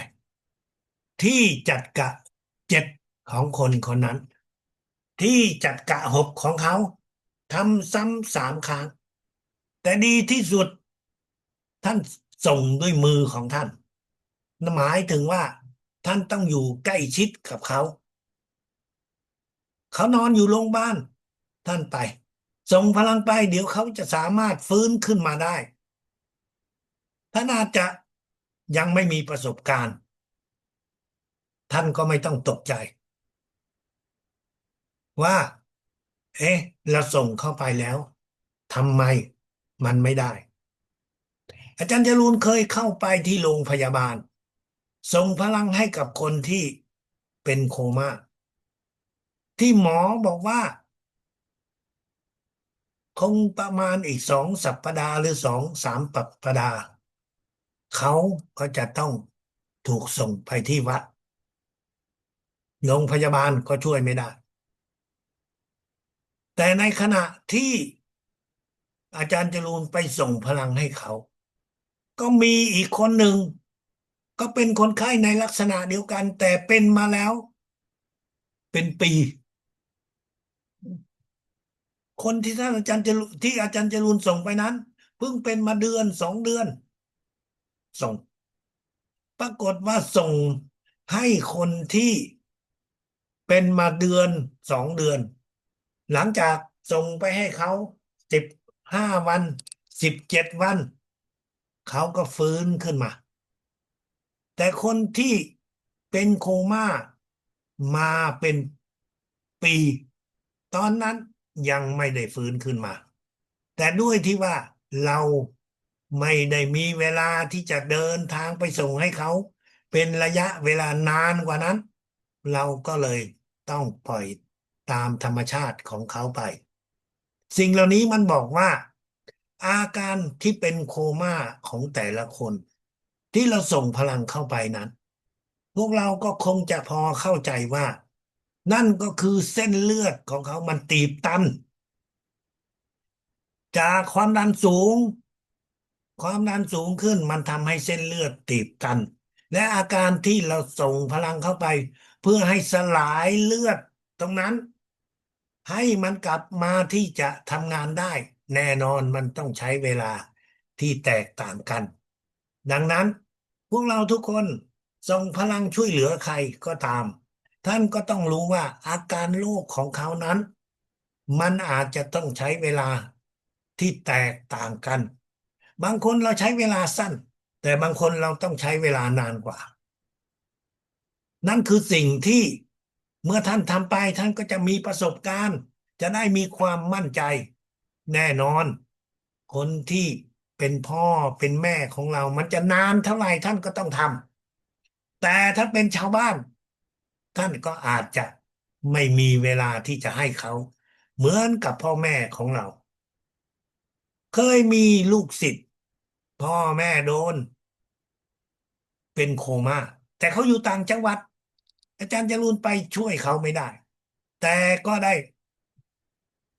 ที่จัดกะเจ็ดของคนคนนั้นที่จัดกะ6ของเขาทำซ้ำ3 ครั้งแต่ดีที่สุดท่านส่งด้วยมือของท่านหมายถึงว่าท่านต้องอยู่ใกล้ชิดกับเขาเขานอนอยู่โรงพยาบาลท่านไปส่งพลังไปเดี๋ยวเขาจะสามารถฟื้นขึ้นมาได้ท่านอาจจะยังไม่มีประสบการณ์ท่านก็ไม่ต้องตกใจว่า เอ๊ะเราส่งเข้าไปแล้วทำไมมันไม่ได้อาจารย์จรูนเคยเข้าไปที่โรงพยาบาลส่งพลังให้กับคนที่เป็นโคม่าที่หมอบอกว่าคงประมาณอีก2 สัปดาห์หรือ2 3 สัปดาห์ เขาก็จะต้องถูกส่งไปที่วัดโรงพยาบาลก็ช่วยไม่ได้แต่ในขณะที่อาจารย์จรูนไปส่งพลังให้เขาก็มีอีกคนหนึ่งก็เป็นคนไข้ในลักษณะเดียวกันแต่เป็นมาแล้วเป็นปีคนที่ท่านอาจารย์จรูนที่อาจารย์จรูนส่งไปนั้นเพิ่งเป็นมาเดือน2 เดือนส่งปรากฏว่าส่งให้คนที่เป็นมาเดือน 2 เดือนหลังจากส่งไปให้เขา15 วัน17 วันเขาก็ฟื้นขึ้นมาแต่คนที่เป็นโคม่ามาเป็นปีตอนนั้นยังไม่ได้ฟื้นขึ้นมาแต่ด้วยที่ว่าเราไม่ได้มีเวลาที่จะเดินทางไปส่งให้เขาเป็นระยะเวลานานกว่านั้นเราก็เลยต้องปล่อยตามธรรมชาติของเขาไปสิ่งเหล่านี้มันบอกว่าอาการที่เป็นโคม่าของแต่ละคนที่เราส่งพลังเข้าไปนั้นพวกเราก็คงจะพอเข้าใจว่านั่นก็คือเส้นเลือดของเขามันตีบตัน จากความดันสูงความดันสูงขึ้นมันทำให้เส้นเลือดตีบตันและอาการที่เราส่งพลังเข้าไปเพื่อให้สลายเลือดตรงนั้นให้มันกลับมาที่จะทำงานได้แน่นอนมันต้องใช้เวลาที่แตกต่างกันดังนั้นพวกเราทุกคนส่งพลังช่วยเหลือใครก็ตามท่านก็ต้องรู้ว่าอาการโรคของเขานั้นมันอาจจะต้องใช้เวลาที่แตกต่างกันบางคนเราใช้เวลาสั้นแต่บางคนเราต้องใช้เวลานานกว่า นั่นคือสิ่งที่เมื่อท่านทำไปท่านก็จะมีประสบการณ์จะได้มีความมั่นใจแน่นอนคนที่เป็นพ่อเป็นแม่ของเรามันจะนานเท่าไหร่ท่านก็ต้องทำแต่ถ้าเป็นชาวบ้านท่านก็อาจจะไม่มีเวลาที่จะให้เขาเหมือนกับพ่อแม่ของเราเคยมีลูกศิษย์พ่อแม่โดนเป็นโคม่าแต่เขาอยู่ต่างจังหวัดอาจารย์จรูนไปช่วยเขาไม่ได้ แต่ก็ได้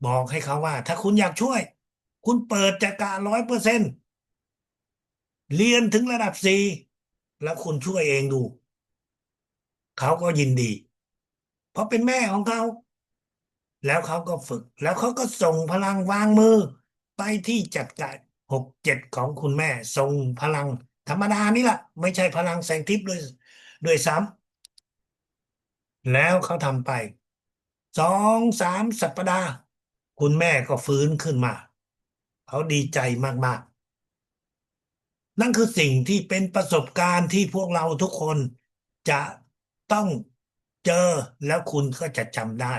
บอกให้เขาว่าถ้าคุณอยากช่วยคุณเปิดจากการ100%เรียนถึงระดับ 4แล้วคุณช่วยเองดูเขาก็ยินดีเพราะเป็นแม่ของเขาแล้วเขาก็ฝึกแล้วเขาก็ส่งพลังวางมือไปที่จัดการ6-7ของคุณแม่ส่งพลังธรรมดานี่แหละไม่ใช่พลังแสงทิพย์ด้วยซ้ำแล้วเขาทำไป2-3 สัปดาห์คุณแม่ก็ฟื้นขึ้นมาเขาดีใจมากๆ นั่นคือสิ่งที่เป็นประสบการณ์ที่พวกเราทุกคนจะต้องเจอแล้วคุณก็จะจำได้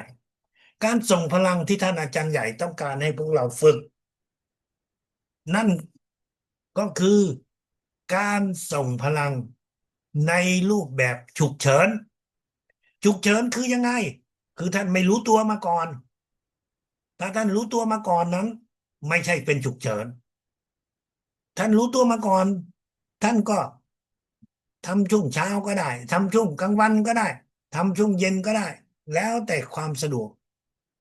การส่งพลังที่ท่านอาจารย์ใหญ่ต้องการให้พวกเราฝึกนั่นก็คือการส่งพลังในรูปแบบฉุกเฉินฉุกเฉินคือยังไงคือท่านไม่รู้ตัวมาก่อนถ้าท่านรู้ตัวมาก่อนนั้นไม่ใช่เป็นฉุกเฉิน ท่านรู้ตัวมาก่อนท่านก็ทำช่วงเช้าก็ได้ทำช่วงกลางวันก็ได้ทำช่วงเย็นก็ได้แล้วแต่ความสะดวก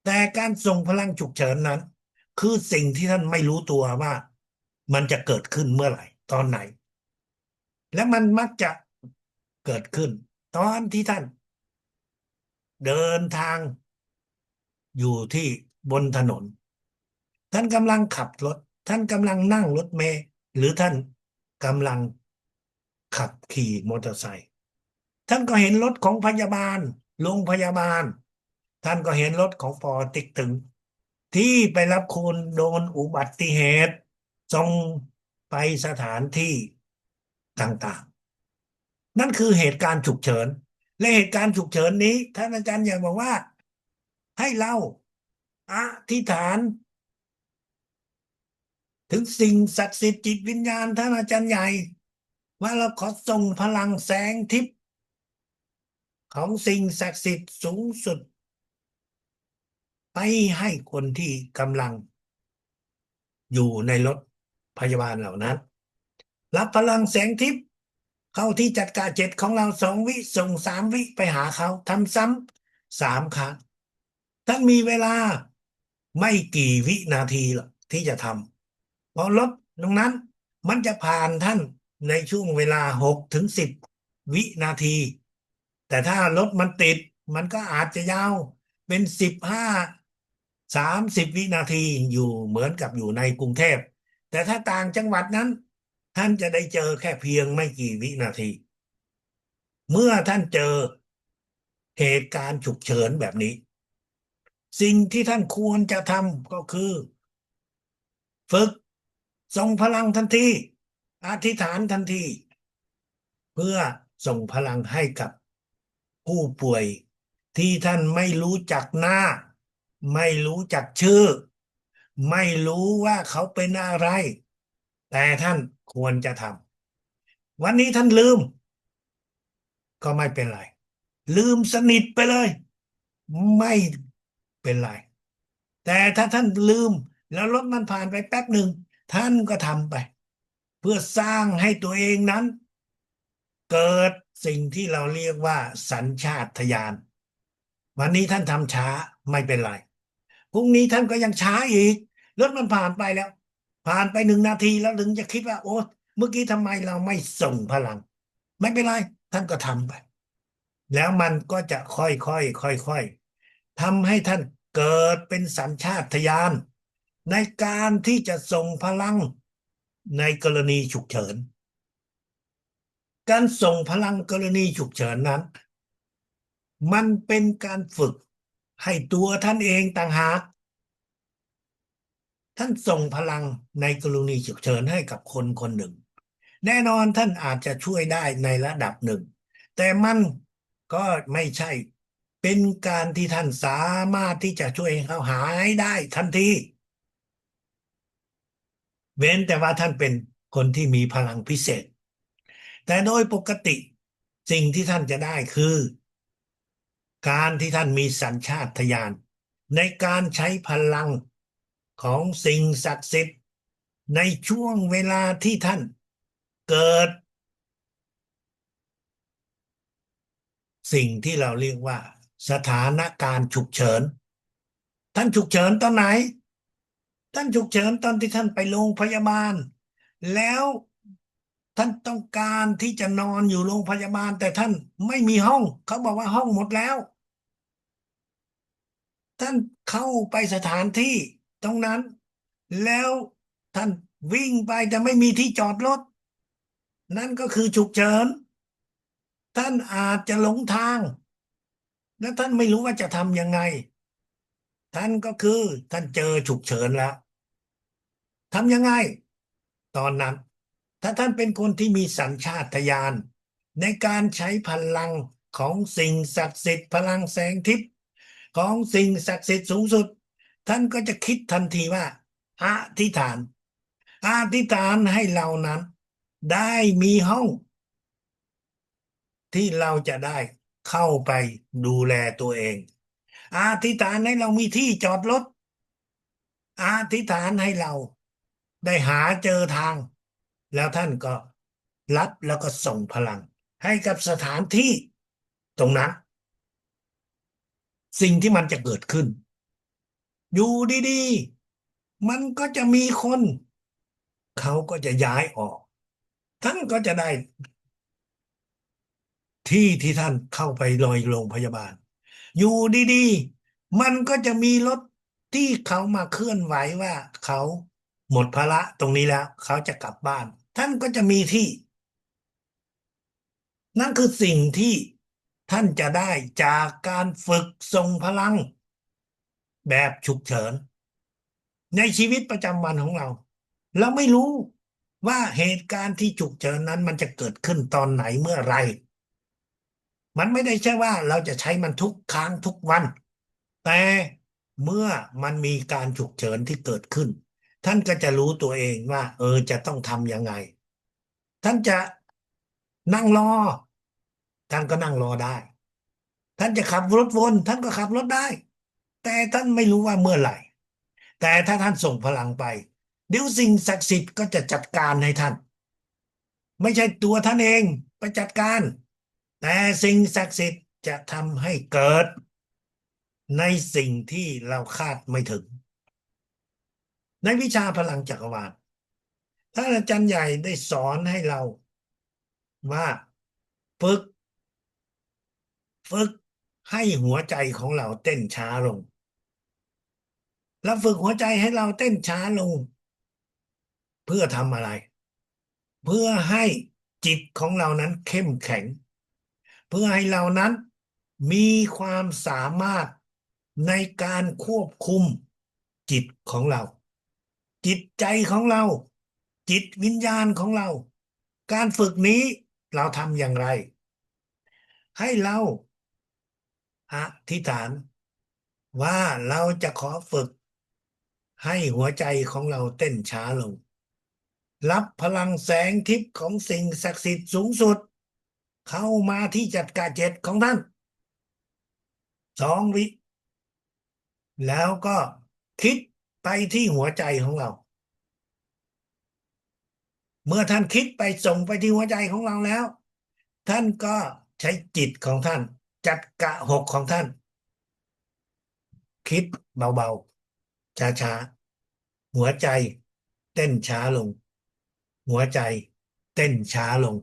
แต่การส่งพลังฉุกเฉินนั้นคือสิ่งที่ท่านไม่รู้ตัวว่ามันจะเกิดขึ้นเมื่อไหร่ตอนไหนและมันมักจะเกิดขึ้นตอนที่ท่านเดินทางอยู่ที่บนถนนท่านกำลังขับรถท่านกำลังนั่งรถเมล์หรือท่านกำลังขับขี่มอเตอร์ไซค์ ท่านก็เห็นรถของพยาบาลโรงพยาบาลท่านก็เห็นรถของปอติ๊กตึงที่ไปรับคนโดนอุบัติเหตุส่งไปสถานที่ต่างๆนั่นคือเหตุการณ์ฉุกเฉินและเหตุการณ์ฉุกเฉินนี้ท่านอาจารย์อยากบอกว่าให้เราอธิษฐานถึงสิ่งศักดิ์สิทธิ์จิตวิญญาณท่านอาจารย์ใหญ่ว่าเราขอส่งพลังแสงทิพย์ของสิ่งศักดิ์สิทธิ์สูงสุด ไปให้คนที่กำลังอยู่ในรถพยาบาลเหล่านั้น รับพลังแสงทิพย์เข้าที่จัดการเจ็ดของเรา2 วิส่ง3 วิไปหาเขาทำซ้ำ3 ครั้งท่านมีเวลาไม่กี่วินาทีหรอกที่จะทำพอลดตรงนั้นมันจะผ่านท่านในช่วงเวลา6 ถึง 10 วินาทีแต่ถ้ารถมันติดมันก็อาจจะยาวเป็น15 30 วินาทีอยู่เหมือนกับอยู่ในกรุงเทพแต่ถ้าต่างจังหวัดนั้นท่านจะได้เจอแค่เพียงไม่กี่วินาทีเมื่อท่านเจอเหตุการณ์ฉุกเฉินแบบนี้สิ่งที่ท่านควรจะทำก็คือฝึกส่งพลังทันทีอธิษฐานทันทีเพื่อส่งพลังให้กับผู้ป่วยที่ท่านไม่รู้จักหน้าไม่รู้จักชื่อไม่รู้ว่าเขาเป็นอะไรแต่ท่านควรจะทำวันนี้ท่านลืมก็ไม่เป็นไรลืมสนิทไปเลยไม่เป็นไรแต่ถ้าท่านลืมแล้วรถมันผ่านไปแป๊บหนึ่งท่านก็ทำไปเพื่อสร้างให้ตัวเองนั้นเกิดสิ่งที่เราเรียกว่าสัญชาตญาณวันนี้ท่านทำช้าไม่เป็นไรพรุ่งนี้ท่านก็ยังช้าอีกรถมันผ่านไปแล้วผ่านไป1 นาทีแล้วถึงจะคิดว่าโอ้เมื่อกี้ทำไมเราไม่ส่งพลังไม่เป็นไรท่านก็ทำไปแล้วมันก็จะค่อยๆค่อยๆทำให้ท่านเกิดเป็นสัญชาตญาณในการที่จะส่งพลังในกรณีฉุกเฉินการส่งพลังกรณีฉุกเฉินนั้นมันเป็นการฝึกให้ตัวท่านเองต่างหากท่านส่งพลังในกรณีฉุกเฉินให้กับคนคนหนึ่งแน่นอนท่านอาจจะช่วยได้ในระดับหนึ่งแต่มันก็ไม่ใช่เป็นการที่ท่านสามารถที่จะช่วยให้เขาหายได้ทันทีเว้นแต่ว่าท่านเป็นคนที่มีพลังพิเศษแต่โดยปกติสิ่งที่ท่านจะได้คือการที่ท่านมีสัญชาตญาณในการใช้พลังของสิ่งศักดิ์สิทธิ์ในช่วงเวลาที่ท่านเกิดสิ่งที่เราเรียกว่าสถานการณ์ฉุกเฉินท่านฉุกเฉินตอนไหนท่านฉุกเฉินตอนที่ท่านไปโรงพยาบาลแล้วท่านต้องการที่จะนอนอยู่โรงพยาบาลแต่ท่านไม่มีห้องเขาบอกว่าห้องหมดแล้ว ท่านเข้าไปสถานที่ตรงนั้นแล้วท่านวิ่งไปแต่ไม่มีที่จอดรถนั่นก็คือฉุกเฉินท่านอาจจะหลงทางและท่านไม่รู้ว่าจะทำยังไงท่านก็คือท่านเจอฉุกเฉินแล้วทำยังไงตอนนั้นถ้าท่านเป็นคนที่มีสัญชาตญาณในการใช้พลังของสิ่งศักดิ์สิทธิ์พลังแสงทิพย์ของสิ่งศักดิ์สิทธิ์สูงสุดท่านก็จะคิดทันทีว่าอธิษฐานอธิษฐานให้เรานั้นได้มีห้องที่เราจะได้เข้าไปดูแลตัวเองอธิษฐานให้เรามีที่จอดรถอธิษฐานให้เราได้หาเจอทางแล้วท่านก็รับแล้วก็ส่งพลังให้กับสถานที่ตรงนั้นสิ่งที่มันจะเกิดขึ้นอยู่ดีๆมันก็จะมีคนเขาก็จะย้ายออกท่านก็จะได้ ที่ท่านเข้าไปลอยโรงพยาบาลอยู่ดีๆมันก็จะมีรถที่เขามาเคลื่อนไหวว่าเขาหมดภาระตรงนี้แล้วเขาจะกลับบ้านท่านก็จะมีที่นั่นคือสิ่งที่ท่านจะได้จากการฝึกทรงพลังแบบฉุกเฉินในชีวิตประจำวันของเราเราไม่รู้ว่าเหตุการณ์ที่ฉุกเฉินนั้นมันจะเกิดขึ้นตอนไหนเมื่อไหร มันไม่ได้ใช่ว่าเราจะใช้มันทุกครั้งทุกวันแต่เมื่อมันมีการฉุกเฉินที่เกิดขึ้นท่านก็จะรู้ตัวเองว่าจะต้องทำยังไงท่านจะนั่งรอท่านก็นั่งรอได้ท่านจะขับรถวนท่านก็ขับรถได้แต่ท่านไม่รู้ว่าเมื่อไหร่แต่ถ้าท่านส่งพลังไปเดี๋ยวสิ่งศักดิ์สิทธิ์ก็จะจัดการให้ท่าน ไม่ใช่ตัวท่านเองไปจัดการแต่สิ่งศักดิ์สิทธิ์จะทำให้เกิดในสิ่งที่เราคาดไม่ถึงในวิชาพลังจักรวาลท่านอาจารย์ใหญ่ได้สอนให้เราว่าฝึกฝึกให้หัวใจของเราเต้นช้าลงแล้วฝึกหัวใจให้เราเต้นช้าลงเพื่อทำอะไรเพื่อให้จิตของเรานั้นเข้มแข็งเพื่อให้เรานั้นมีความสามารถในการควบคุมจิตของเราจิตใจของเราจิตวิญญาณของเราการฝึกนี้เราทำอย่างไรให้เราอธิษฐานว่าเราจะขอฝึกให้หัวใจของเราเต้นช้าลงรับพลังแสงทิพย์ของสิ่งศักดิ์สิทธิ์สูงสุดเข้ามาที่จัดการเจ็ดของท่าน2 วิแล้วก็คิดไปที่หัวใจของเราเมื่อท่านคิดไปส่งไปที่หัวใจของเราแล้วท่านก็ใช้จิตของท่านจัดกะหกของท่านคิดเบาๆช้าๆหัวใจเต้นช้าลงหัวใจเต้นช้าลง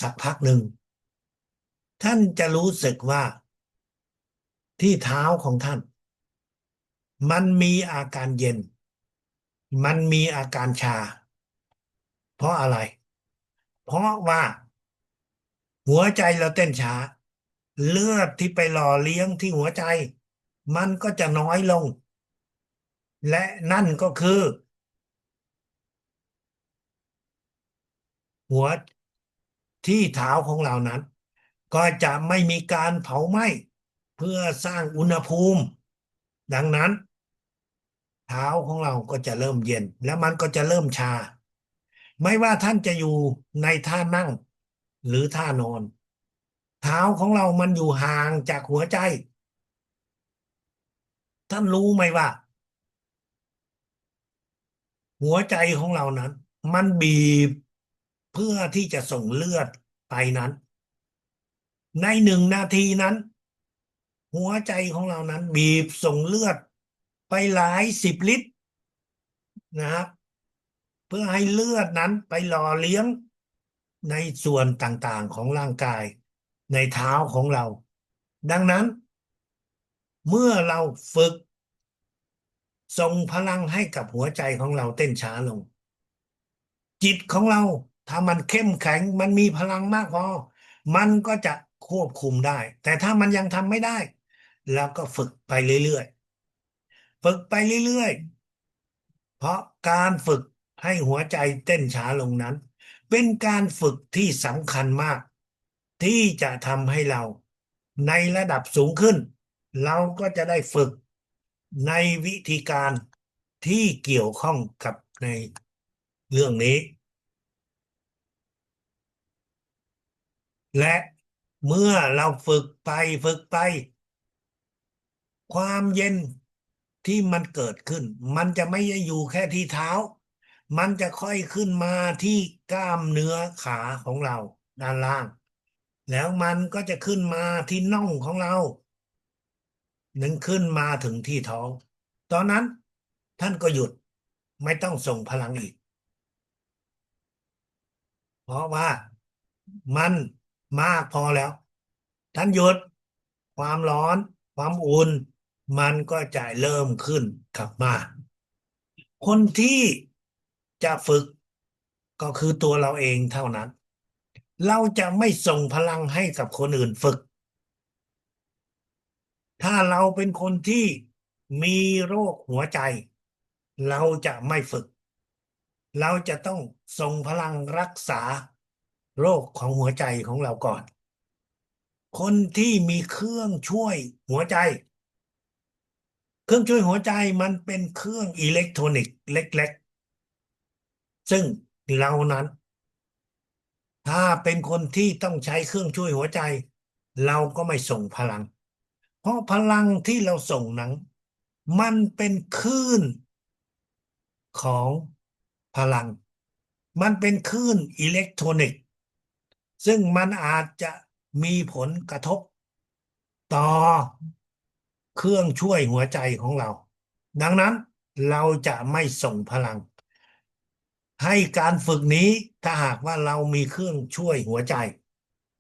สักพักหนึ่งท่านจะรู้สึกว่าที่เท้าของท่านมันมีอาการเย็นมันมีอาการชาเพราะอะไรเพราะว่าหัวใจเราเต้นช้าเลือดที่ไปหล่อเลี้ยงที่หัวใจมันก็จะน้อยลงและนั่นก็คือหัวที่เท้าของเรานั้นก็จะไม่มีการเผาไหม้เพื่อสร้างอุณหภูมิดังนั้นเท้าของเราก็จะเริ่มเย็นแล้วมันก็จะเริ่มชาไม่ว่าท่านจะอยู่ในท่านั่งหรือท่านอนเท้าของเรามันอยู่ห่างจากหัวใจท่านรู้ไหมว่าหัวใจของเรานั้นมันบีบเพื่อที่จะส่งเลือดไปนั้นใน1 นาทีนั้นหัวใจของเรานั้นบีบส่งเลือดไปหลาย10 ลิตรนะครับเพื่อให้เลือดนั้นไปหล่อเลี้ยงในส่วนต่างๆของร่างกายในเท้าของเราดังนั้นเมื่อเราฝึกส่งพลังให้กับหัวใจของเราเต้นช้าลงจิตของเราถ้ามันเข้มแข็งมันมีพลังมากพอมันก็จะควบคุมได้แต่ถ้ามันยังทำไม่ได้แล้วก็ฝึกไปเรื่อยๆฝึกไปเรื่อยๆเพราะการฝึกให้หัวใจเต้นช้าลงนั้นเป็นการฝึกที่สำคัญมากที่จะทำให้เราในระดับสูงขึ้นเราก็จะได้ฝึกในวิธีการที่เกี่ยวข้องกับในเรื่องนี้ และเมื่อเราฝึกไปความเย็นที่มันเกิดขึ้นมันจะไม่ได้อยู่แค่ที่เท้ามันจะค่อยขึ้นมาที่กล้ามเนื้อขาของเราด้านล่างแล้วมันก็จะขึ้นมาที่น่องของเรานึงขึ้นมาถึงที่ท้องตอนนั้นท่านก็หยุดไม่ต้องส่งพลังอีก เพราะว่ามันมากพอแล้วท่านหยุดความร้อนความอุ่นมันก็จะเริ่มขึ้นกลับมาคนที่จะฝึกก็คือตัวเราเองเท่านั้นเราจะไม่ส่งพลังให้กับคนอื่นฝึกถ้าเราเป็นคนที่มีโรคหัวใจเราจะไม่ฝึกเราจะต้องส่งพลังรักษาโรคของหัวใจของเราก่อน คนที่มีเครื่องช่วยหัวใจเครื่องช่วยหัวใจมันเป็นเครื่องอิเล็กทรอนิกส์เล็กๆซึ่งเรานั้นถ้าเป็นคนที่ต้องใช้เครื่องช่วยหัวใจเราก็ไม่ส่งพลังเพราะพลังที่เราส่งนั้นมันเป็นคลื่นของพลัง มันเป็นคลื่นอิเล็กโทรนิกส์ซึ่งมันอาจจะมีผลกระทบต่อเครื่องช่วยหัวใจของเราดังนั้นเราจะไม่ส่งพลังให้การฝึกนี้ถ้าหากว่าเรามีเครื่องช่วยหัวใจ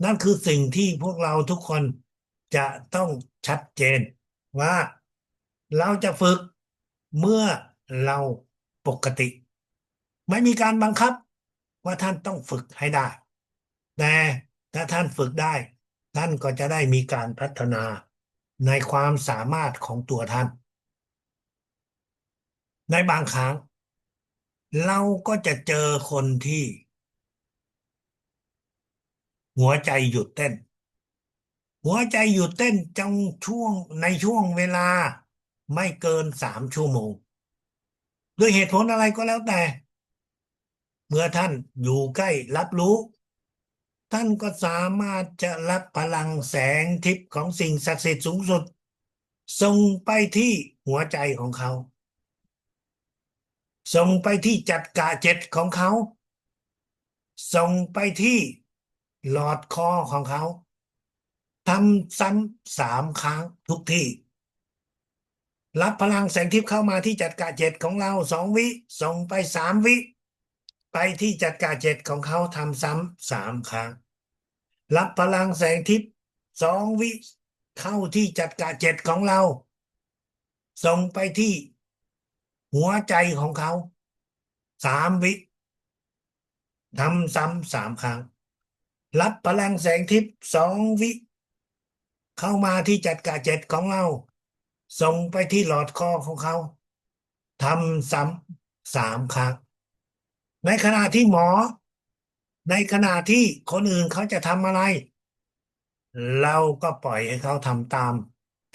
นั่นคือสิ่งที่พวกเราทุกคนจะต้องชัดเจนว่าเราจะฝึกเมื่อเราปกติไม่มีการบังคับว่าท่านต้องฝึกให้ได้แต่ถ้าท่านฝึกได้ท่านก็จะได้มีการพัฒนาในความสามารถของตัวท่านในบางครั้งเราก็จะเจอคนที่หัวใจหยุดเต้นหัวใจหยุดเต้นจังช่วงในช่วงเวลาไม่เกิน3 ชั่วโมงด้วยเหตุผลอะไรก็แล้วแต่เมื่อท่านอยู่ใกล้รับรู้ท่านก็สามารถจะรับพลังแสงทิพย์ของสิ่งศักดิ์สิทธิ์สูงสุดส่งไปที่หัวใจของเขาส่งไปที่จักระเจ็ดของเขาส่งไปที่หลอดคอของเขาทำซ้ำ3 ครั้งทุกที่รับพลังแสงทิพย์เข้ามาที่จักระเจ็ดของเรา2 วิส่งไป3 วิไปที่จักระเจ็ดของเขาทำซ้ำ3 ครั้งรับพลังแสงทิพย์2 วิเข้าที่จักระเจ็ดของเราส่งไปที่หัวใจของเขา3 วิทำซ้ำ3 ครั้งรับพลังแสงทิพย์2 วิเข้ามาที่จักระเจ็ดของเราส่งไปที่หลอดคอของเขาทำซ้ำ3 ครั้งในขณะที่หมอในขณะที่คนอื่นเขาจะทำอะไรเราก็ปล่อยให้เขาทำตาม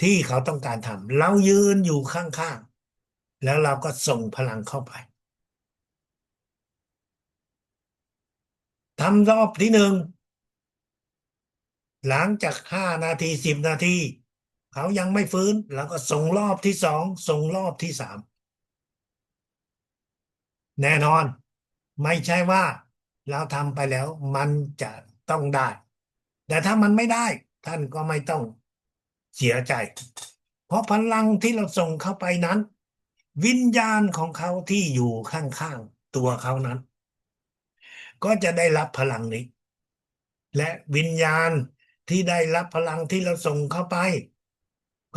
ที่เขาต้องการทำเรายืนอยู่ข้างๆแล้วเราก็ส่งพลังเข้าไปทำรอบที่1หลังจาก5 นาที10 นาทีเขายังไม่ฟื้นเราก็ส่งรอบที่2ส่งรอบที่3แน่นอนไม่ใช่ว่าเราทำไปแล้วมันจะต้องได้แต่ถ้ามันไม่ได้ท่านก็ไม่ต้องเสียใจเพราะพลังที่เราส่งเข้าไปนั้นวิญญาณของเขาที่อยู่ข้างๆตัวเขานั้นก็จะได้รับพลังนี้และวิญญาณที่ได้รับพลังที่เราส่งเข้าไป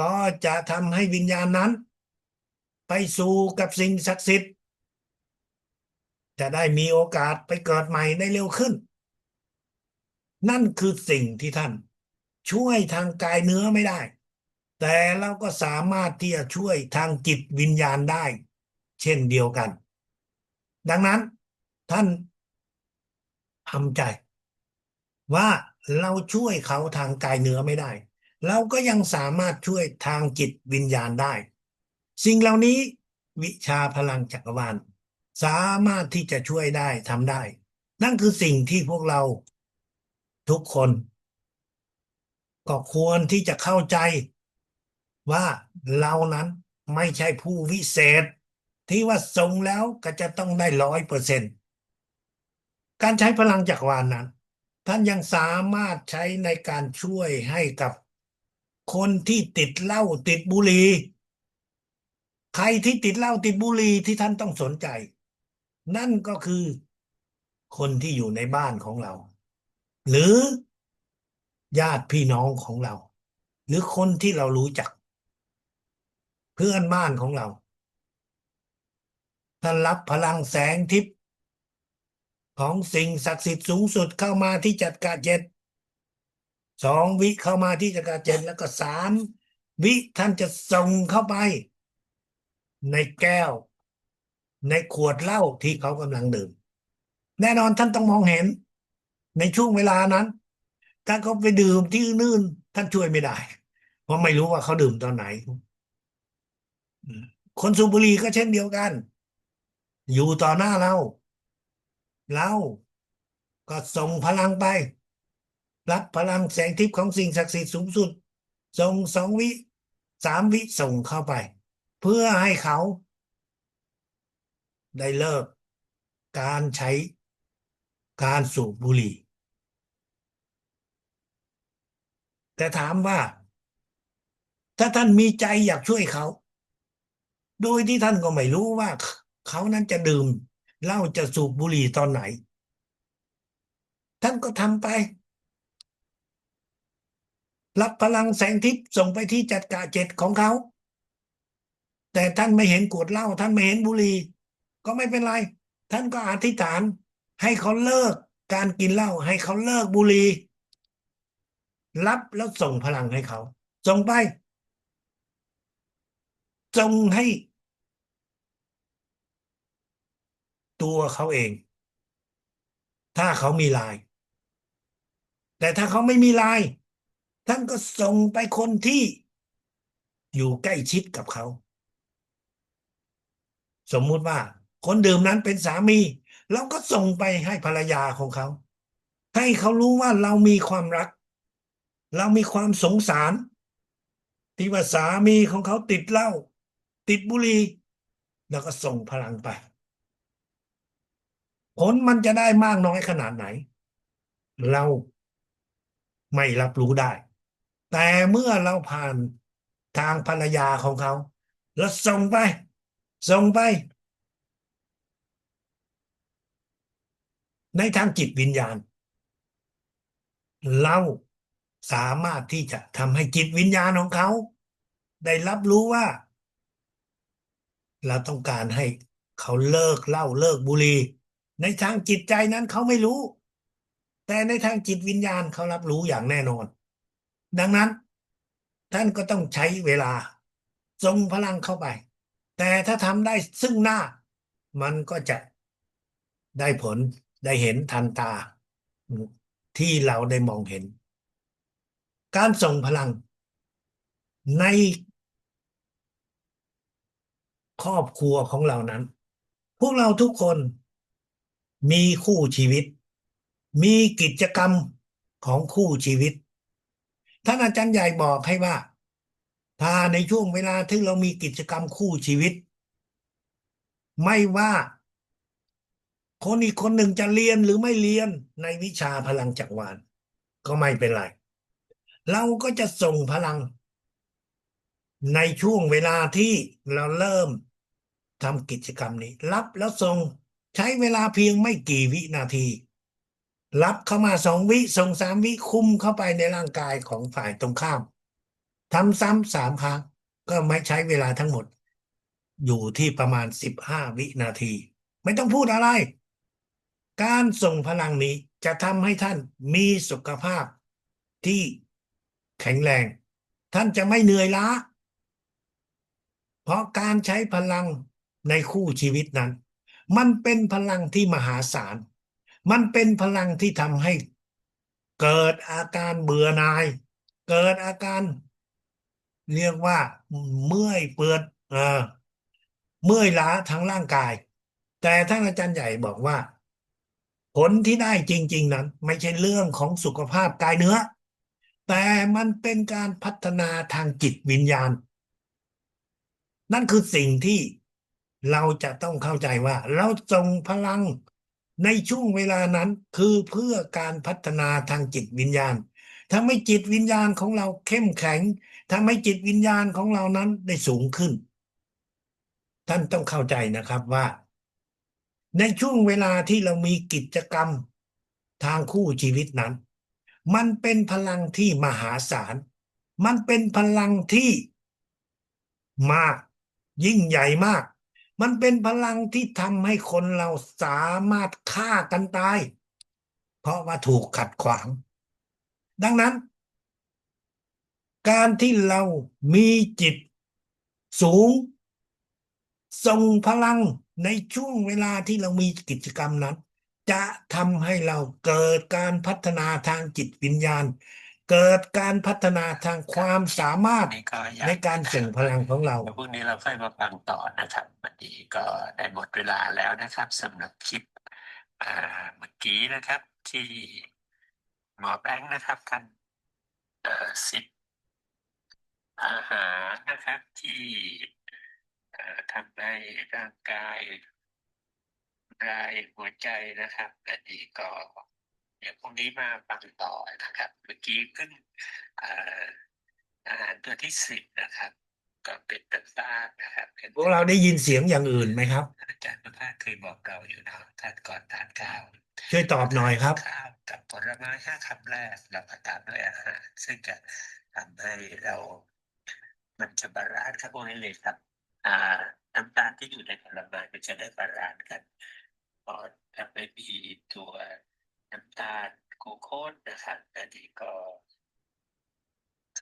ก็จะทำให้วิญญาณนั้นไปสู่กับสิ่งศักดิ์สิทธิ์จะได้มีโอกาสไปเกิดใหม่ได้เร็วขึ้นนั่นคือสิ่งที่ท่านช่วยทางกายเนื้อไม่ได้แต่เราก็สามารถที่จะช่วยทางจิตวิญญาณได้เช่นเดียวกันดังนั้นท่านทำใจว่าเราช่วยเขาทางกายเนื้อไม่ได้เราก็ยังสามารถช่วยทางจิตวิญญาณได้สิ่งเหล่านี้วิชาพลังจักรวาลสามารถที่จะช่วยได้ทำได้นั่นคือสิ่งที่พวกเราทุกคนก็ควรที่จะเข้าใจว่าเรานั้นไม่ใช่ผู้วิเศษที่ว่าส่งแล้วก็จะต้องได้100%การใช้พลังจักรวาลนั้นท่านยังสามารถใช้ในการช่วยให้กับคนที่ติดเหล้าติดบุหรี่ใครที่ติดเหล้าติดบุหรี่ที่ท่านต้องสนใจนั่นก็คือคนที่อยู่ในบ้านของเราหรือญาติพี่น้องของเราหรือคนที่เรารู้จักเพื่อนบ้านของเราท่านรับพลังแสงทิพย์ของสิ่งศักดิ์สิทธิ์สูงสุดเข้ามาที่จักระเจ็ด2 วิเข้ามาที่จักระเจ็ดแล้วก็3 วิท่านจะส่งเข้าไปในแก้วในขวดเหล้าที่เขากำลังดื่มแน่นอนท่านต้องมองเห็นในช่วงเวลานั้นถ้าเขาไปดื่มที่อื่นท่านช่วยไม่ได้เพราะไม่รู้ว่าเขาดื่มตอนไหนคนสูบบุหรี่ก็เช่นเดียวกันอยู่ต่อหน้าเราก็ส่งพลังไปรับพลังแสงทิพย์ของสิ่งศักดิ์สิทธิ์สูงสุดส่ง2 วิ3 วิส่งเข้าไปเพื่อให้เขาได้เลิกการใช้ การสูบบุหรี่แต่ถามว่าถ้าท่านมีใจอยากช่วยเขาโดยที่ท่านก็ไม่รู้ว่าเขานั้นจะดื่มเหล้าจะสูบบุหรี่ตอนไหนท่านก็ทำไปรับพลังแสงทิพย์ส่งไปที่จักระเจ็ดของเขาแต่ท่านไม่เห็นขวดเหล้าท่านไม่เห็นบุหรี่ก็ไม่เป็นไรท่านก็อธิษฐานให้เขาเลิกการกินเหล้าให้เขาเลิกบุหรี่รับแล้วส่งพลังให้เขาส่งไปส่งให้ตัวเขาเองถ้าเขามีไลน์แต่ถ้าเขาไม่มีไลน์ท่านก็ส่งไปคนที่อยู่ใกล้ชิดกับเขาสมมุติว่าคนดื่มนั้นเป็นสามีเราก็ส่งไปให้ภรรยาของเขาให้เขารู้ว่าเรามีความรักเรามีความสงสารที่ว่าสามีของเขาติดเหล้าติดบุหรี่แล้วก็ส่งพลังไปผลมันจะได้มากน้อยขนาดไหนเราไม่รับรู้ได้แต่เมื่อเราผ่านทางภรรยาของเขาแล้วส่งไปในทางจิตวิญญาณเราสามารถที่จะทำให้จิตวิญญาณของเขาได้รับรู้ว่าเราต้องการให้เขาเลิกเหล้าเลิกบุหรี่ในทางจิตใจนั้นเขาไม่รู้แต่ในทางจิตวิญญาณเขารับรู้อย่างแน่นอนดังนั้นท่านก็ต้องใช้เวลาส่งพลังเข้าไปแต่ถ้าทำได้ซึ่งหน้ามันก็จะได้ผลได้เห็นทันตาที่เราได้มองเห็นการส่งพลังในครอบครัวของเรานั้นพวกเราทุกคนมีคู่ชีวิตมีกิจกรรมของคู่ชีวิตท่านอาจารย์ใหญ่บอกให้ว่าถ้าในช่วงเวลาที่เรามีกิจกรรมคู่ชีวิตไม่ว่าคนอีกคนหนึ่งจะเรียนหรือไม่เรียนในวิชาพลังจักรวาลก็ไม่เป็นไรเราก็จะส่งพลังในช่วงเวลาที่เราเริ่มทำกิจกรรมนี้รับแล้วส่งใช้เวลาเพียงไม่กี่วินาทีรับเข้ามา2 วิส่ง3 วิคุมเข้าไปในร่างกายของฝ่ายตรงข้ามทำซ้ำ3 ครั้งก็ไม่ใช้เวลาทั้งหมดอยู่ที่ประมาณ15 วินาทีไม่ต้องพูดอะไรการส่งพลังนี้จะทำให้ท่านมีสุขภาพที่แข็งแรงท่านจะไม่เหนื่อยล้า เพราะการใช้พลังในคู่ชีวิตนั้นมันเป็นพลังที่มหาศาลมันเป็นพลังที่ทำให้เกิดอาการเบื่อหน่ายเกิดอาการเรียกว่าเมื่อยเปื่อยเมื่อยล้าทั้งร่างกายแต่ท่านอาจารย์ใหญ่บอกว่าผลที่ได้จริงๆนั้นไม่ใช่เรื่องของสุขภาพกายเนื้อแต่มันเป็นการพัฒนาทางจิตวิญญาณ นั่นคือสิ่งที่เราจะต้องเข้าใจว่าเราส่งพลังในช่วงเวลานั้นคือเพื่อการพัฒนาทางจิตวิญญาณทำให้จิตวิญญาณของเราเข้มแข็งทำให้จิตวิญญาณของเรานั้นได้สูงขึ้นท่านต้องเข้าใจนะครับว่าในช่วงเวลาที่เรามีกิจกรรมทางคู่ชีวิตนั้นมันเป็นพลังที่มหาศาลมันเป็นพลังที่ มากยิ่งใหญ่มากมันเป็นพลังที่ทำให้คนเราสามารถฆ่ากันตายเพราะว่าถูกขัดขวางดังนั้นการที่เรามีจิตสูงส่งพลังในช่วงเวลาที่เรามีกิจกรรมนั้นจะทำให้เราเกิดการพัฒนาทางจิตวิญญาณเกิดการพัฒนาทางความสามารถนี่ก็อยาในกการส่งพลังของเราเดี๋ยวพรุ่งนี้เราค่อยมาฟังต่อนะครับวันนี้ก็ได้หมดเวลาแล้วนะครับสำหรับคลิปอ่าเมื่อกี้นะครับที่หมอแบงค์นะครับท่าน10อาหารนะครับที่ทำให้ร่างกาย รายหัวใจนะครับอันนี้ก็เดี๋ยวพรุ่งนี้มาฟังต่อนะครับเมื่อกี้เพิ่งอ่าอาหารตัวที่10นะครับก็เป็นตับต้านนะครับเป็นพวกเราได้ยินเสียงอย่างอื่นไหมครับอาจารย์ประภาสเคยบอกเราอยู่นะทานก่อนทานข้าวช่วยตอบหน่อยครับข้าวกับผลไม้5 คำแรกแล้วก็ตามด้วยอาหารซึ่งจะทำให้เรามันจะบาลานซ์คาร์โบไฮเดรตกับอ่าน้ำตาลที่อยู่ในผลไม้มันจะได้บาลานซ์กันพอถ้าไม่มีตัวน้ำตาลกลูโคสนะครับอันนี้ก็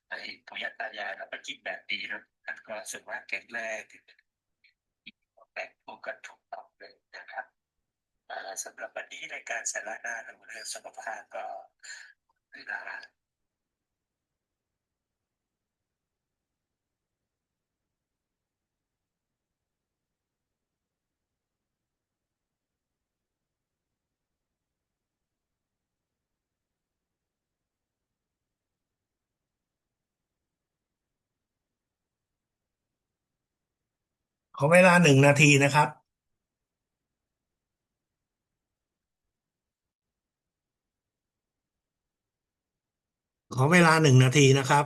ไอ้ปุยตายายเราก็กินแบบนี้นะมันก็รู้สึกว่าแข็งแรงแบบพวกกันถูกต้องเลยนะครับสำหรับวันนี้ในการสาระหน้าเรื่องสุขภาพก็เวลา ขอเวลา1 นาทีนะครับขอเวลา1 นาทีนะครับ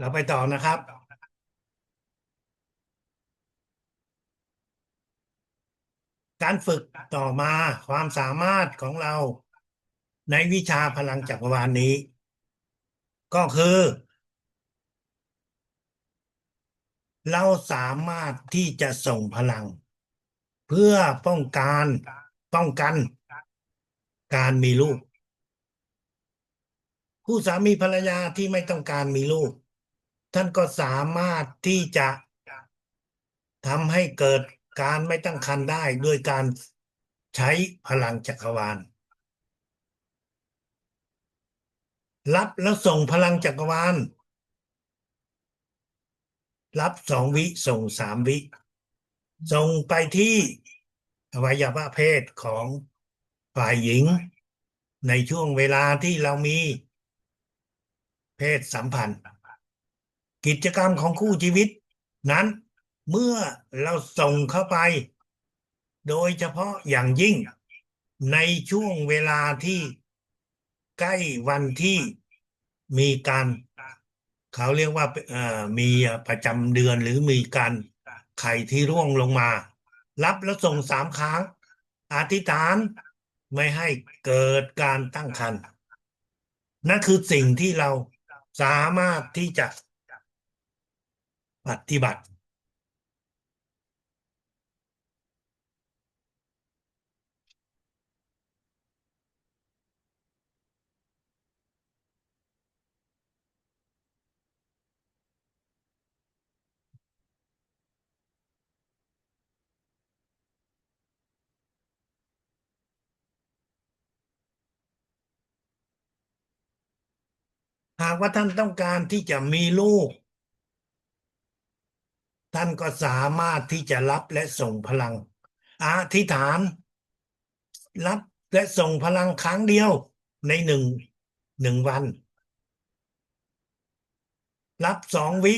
เราไปต่อนะครับการฝึกต่อมาความสามารถของเราในวิชาพลังจักรวาลนี้ก็คือเราสามารถที่จะส่งพลังเพื่อป้องกันการมีลูกคู่สามีภรรยาที่ไม่ต้องการมีลูกท่านก็สามารถที่จะทำให้เกิดการไม่ตั้งครรภ์ได้ด้วยการใช้พลังจักรวาลรับแล้วส่งพลังจักรวาลรับ2 วิส่ง3 วิส่งไปที่อวัยวะเพศของฝ่ายหญิงในช่วงเวลาที่เรามีเพศสัมพันธ์กิจกรรมของคู่ชีวิตนั้นเมื่อเราส่งเข้าไปโดยเฉพาะอย่างยิ่งในช่วงเวลาที่ใกล้วันที่มีการเขาเรียกว่ามีประจำเดือนหรือมีการไข่ที่ร่วงลงมารับแล้วส่ง3 ครั้งอธิษฐานไม่ให้เกิดการตั้งครรภ์นั่นคือสิ่งที่เราสามารถที่จะปฏิบัติหากว่าท่านต้องการที่จะมีลูกท่านก็สามารถที่จะรับและส่งพลังอธิษฐานรับและส่งพลังครั้งเดียวในหนึ่งวันรับ2 วิ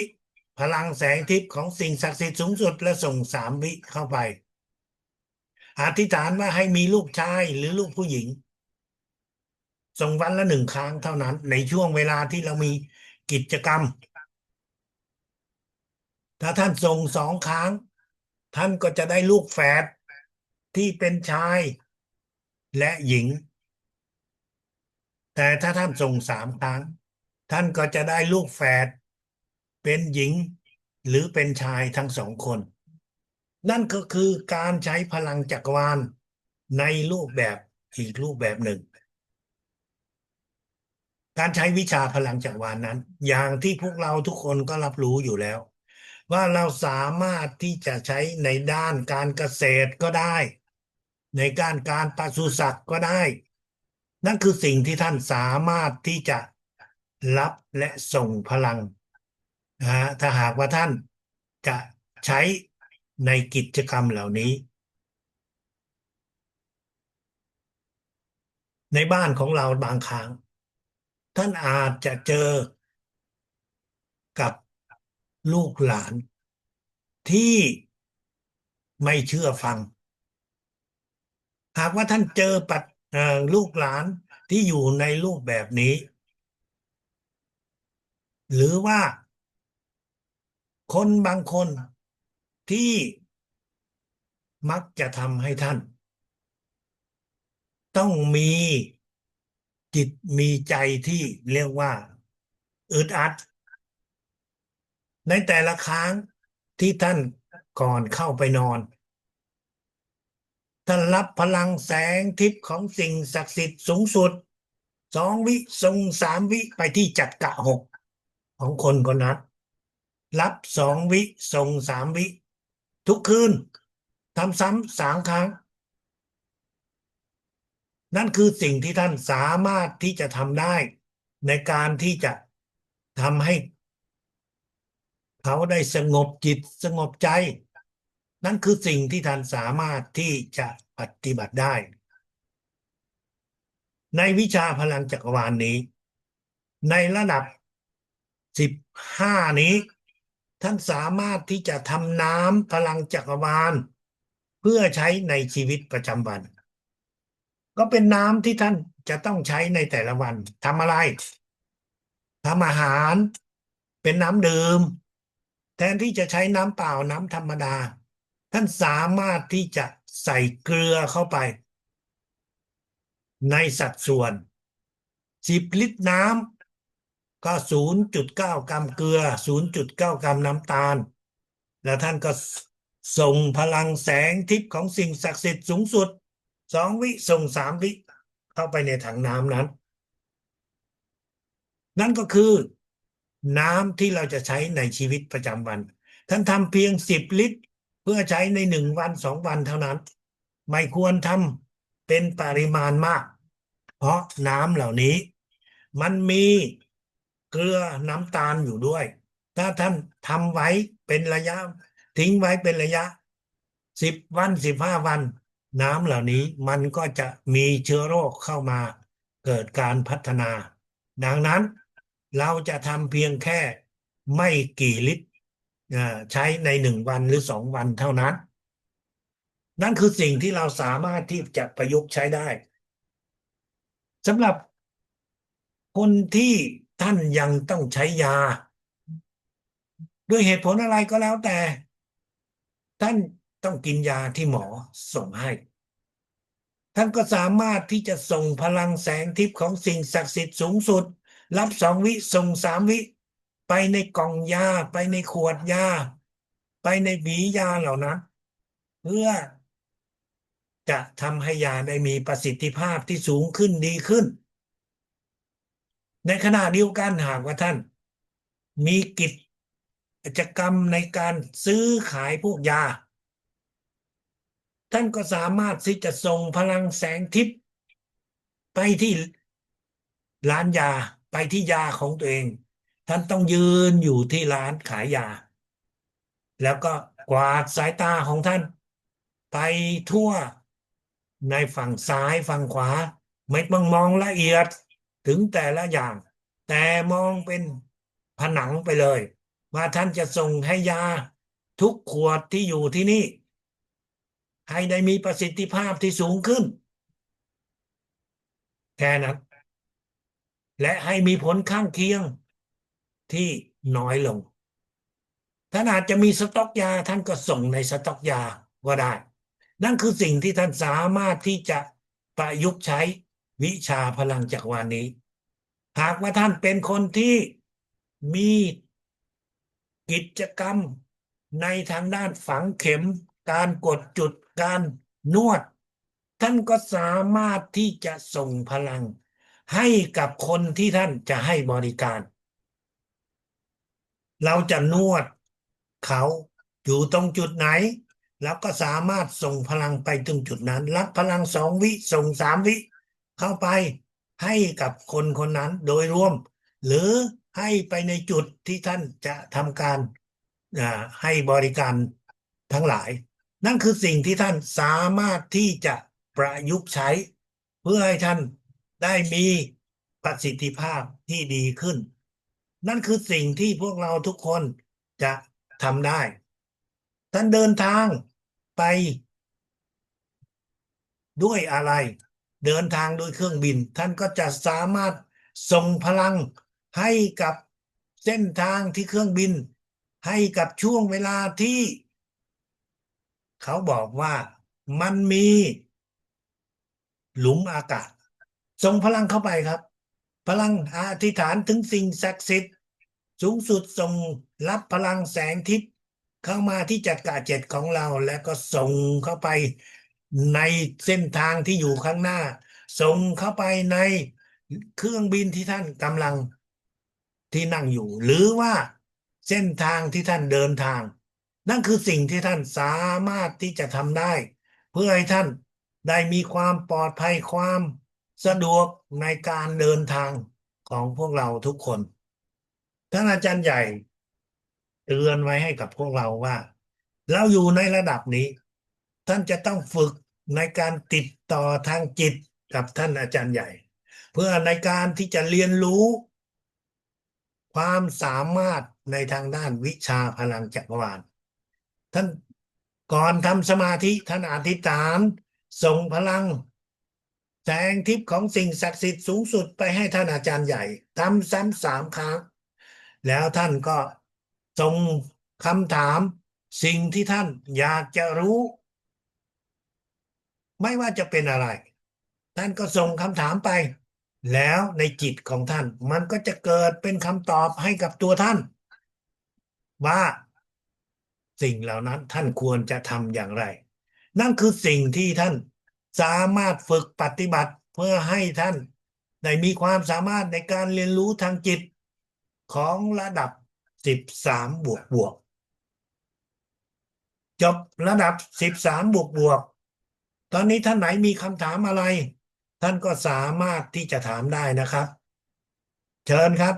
พลังแสงทิพย์ของสิ่งศักดิ์สิทธิ์สูงสุดและส่ง3 วิเข้าไปอธิษฐานว่าให้มีลูกชายหรือลูกผู้หญิงส่งวันละ1 ครั้งเท่านั้นในช่วงเวลาที่เรามีกิจกรรม ถ้าท่านส่ง2 ครั้งท่านก็จะได้ลูกแฝดที่เป็นชายและหญิงแต่ถ้าท่านส่ง3 ครั้งท่านก็จะได้ลูกแฝดเป็นหญิงหรือเป็นชายทั้ง2 คนนั่นก็คือการใช้พลังจักรวาลในรูปแบบอีกรูปแบบหนึ่ง การใช้วิชาพลังจักรวาลนั้นอย่างที่พวกเราทุกคนก็รับรู้อยู่แล้วว่าเราสามารถที่จะใช้ในด้านการเกษตรก็ได้ในการปศุสัตว์ก็ได้นั่นคือสิ่งที่ท่านสามารถที่จะรับและส่งพลังนะฮะถ้าหากว่าท่านจะใช้ในกิจกรรมเหล่านี้ในบ้านของเราบางครั้งท่านอาจจะเจอกับลูกหลานที่ไม่เชื่อฟัง หากว่าท่านเจอลูกหลานที่อยู่ในรูปแบบนี้หรือว่าคนบางคนที่มักจะทำให้ท่านต้องมีจิตมีใจที่เรียกว่าอึดอัดในแต่ละครั้งที่ท่านก่อนเข้าไปนอนท่านรับพลังแสงทิพย์ของสิ่งศักดิ์สิทธิ์สูงสุด2 วิส่ง3 วิไปที่จักระหกของคนคนนั้น รับ2 วิส่ง3 วิทุกคืนทำซ้ำ3 ครั้งนั่นคือสิ่งที่ท่านสามารถที่จะทำได้ในการที่จะทำให้เขาได้สงบจิตสงบใจนั่นคือสิ่งที่ท่านสามารถที่จะปฏิบัติได้ในวิชาพลังจักรวาลนี้ในระดับ15นี้ท่านสามารถที่จะทำน้ำพลังจักรวาลเพื่อใช้ในชีวิตประจำวัน ก็เป็นน้ำที่ท่านจะต้องใช้ในแต่ละวันทำอะไรทำอาหารเป็นน้ำดื่มแทนที่จะใช้น้ำเปล่าน้ำธรรมดาท่านสามารถที่จะใส่เกลือเข้าไปในสัดส่วน10 ลิตรน้ำก็0.9 กรัมเกลือ0.9 กรัมน้ำตาลแล้วท่านก็ส่งพลังแสงทิพย์ของสิ่งศักดิ์สิทธิ์สูงสุด2 วิส่ง3 วิเข้าไปในถังน้ำนั้น นั่นก็คือน้ำที่เราจะใช้ในชีวิตประจำวันท่านทำเพียง10 ลิตรเพื่อใช้ใน1 วัน 2 วันเท่านั้นไม่ควรทำเป็นปริมาณมากเพราะน้ำเหล่านี้มันมีเกลือน้ำตาลอยู่ด้วยถ้าท่านทำไว้เป็นระยะทิ้งไว้เป็นระยะ10 วัน15 วันน้ำเหล่านี้มันก็จะมีเชื้อโรคเข้ามาเกิดการพัฒนาดังนั้น เราจะทำเพียงแค่ไม่กี่ลิตรใช้ใน1 วันหรือ2 วันเท่านั้นนั่นคือสิ่งที่เราสามารถที่จะประยุกต์ใช้ได้สำหรับคนที่ท่านยังต้องใช้ยาด้วยเหตุผลอะไรก็แล้วแต่ท่านต้องกินยาที่หมอส่งให้ท่านก็สามารถที่จะส่งพลังแสงทิพย์ของสิ่งศักดิ์สิทธิ์สูงสุดรับ2 วิส่ง3 วิไปในกล่องยาไปในขวดยาไปในหวียาเหล่านั้นเพื่อจะทำให้ยาได้มีประสิทธิภาพที่สูงขึ้นดีขึ้นในขณะเดียวกันหากว่าท่านมีกิจกรรมในการซื้อขายพวกยาท่านก็สามารถที่จะส่งพลังแสงทิพย์ไปที่ร้านยาไปที่ยาของตัวเองท่านต้องยืนอยู่ที่ร้านขายยาแล้วก็กวาดสายตาของท่านไปทั่วในฝั่งซ้ายฝั่งขวาไม่ต้องมองละเอียดถึงแต่ละอย่างแต่มองเป็นผนังไปเลยว่าท่านจะส่งให้ยาทุกขวดที่อยู่ที่นี่ให้ได้มีประสิทธิภาพที่สูงขึ้นแค่นั้นและให้มีผลข้างเคียงที่น้อยลง ท่านอาจจะมีสต็อกยาท่านก็ส่งในสต็อกยาก็ได้นั่นคือสิ่งที่ท่านสามารถที่จะประยุกต์ใช้วิชาพลังจักรวาลนี้หากว่าท่านเป็นคนที่มีกิจกรรมในทางด้านฝังเข็มการกดจุดการนวดท่านก็สามารถที่จะส่งพลังให้กับคนที่ท่านจะให้บริการ เราจะนวดเขาอยู่ตรงจุดไหนแล้วก็สามารถส่งพลังไปตรงจุดนั้นรับพลัง2 วิส่ง3 วิเข้าไปให้กับคนคนนั้นโดยรวมหรือให้ไปในจุดที่ท่านจะทำการให้บริการทั้งหลายนั่นคือสิ่งที่ท่านสามารถที่จะประยุกต์ใช้เพื่อให้ท่านได้มีประสิทธิภาพที่ดีขึ้น นั่นคือสิ่งที่พวกเราทุกคนจะทำได้ท่านเดินทางไปด้วยอะไร เดินทางโดยเครื่องบิน ท่านก็จะสามารถส่งพลังให้กับเส้นทางที่เครื่องบิน ให้กับช่วงเวลาที่เขาบอกว่ามันมีหลุมอากาศส่งพลังเข้าไปครับพลังอธิษฐานถึงสิ่งศักดิ์สิทธิ์สูงสุดส่งรับพลังแสงทิพย์เข้ามาที่จักระเจ็ดของเราแล้วก็ส่งเข้าไปในเส้นทางที่อยู่ข้างหน้าส่งเข้าไปในเครื่องบินที่ท่านกำลังที่นั่งอยู่หรือว่าเส้นทางที่ท่านเดินทางนั่นคือสิ่งที่ท่านสามารถที่จะทำได้เพื่อให้ท่านได้มีความปลอดภัยความสะดวกในการเดินทางของพวกเราทุกคนท่านอาจารย์ใหญ่เตือนไว้ให้กับพวกเราว่าเราอยู่ในระดับนี้ท่านจะต้องฝึกในการติดต่อทางจิตกับท่านอาจารย์ใหญ่เพื่อในการที่จะเรียนรู้ความสามารถในทางด้านวิชาพลังจักรวาลท่านก่อนทำสมาธิท่านอธิษฐานส่งพลังแสงทิพย์ของสิ่งศักดิ์สิทธิ์สูงสุดไปให้ท่านอาจารย์ใหญ่ทำซ้ำ3 ครั้งแล้วท่านก็ส่งคำถามสิ่งที่ท่านอยากจะรู้ไม่ว่าจะเป็นอะไรท่านก็ส่งคำถามไปแล้วในจิตของท่านมันก็จะเกิดเป็นคำตอบให้กับตัวท่านว่าสิ่งเหล่านั้นท่านควรจะทำอย่างไรนั่นคือสิ่งที่ท่านสามารถฝึกปฏิบัติเพื่อให้ท่านได้มีความสามารถในการเรียนรู้ทางจิตของระดับ13++จบระดับ13++ตอนนี้ท่านไหนมีคำถามอะไรท่านก็สามารถที่จะถามได้นะครับเชิญครับ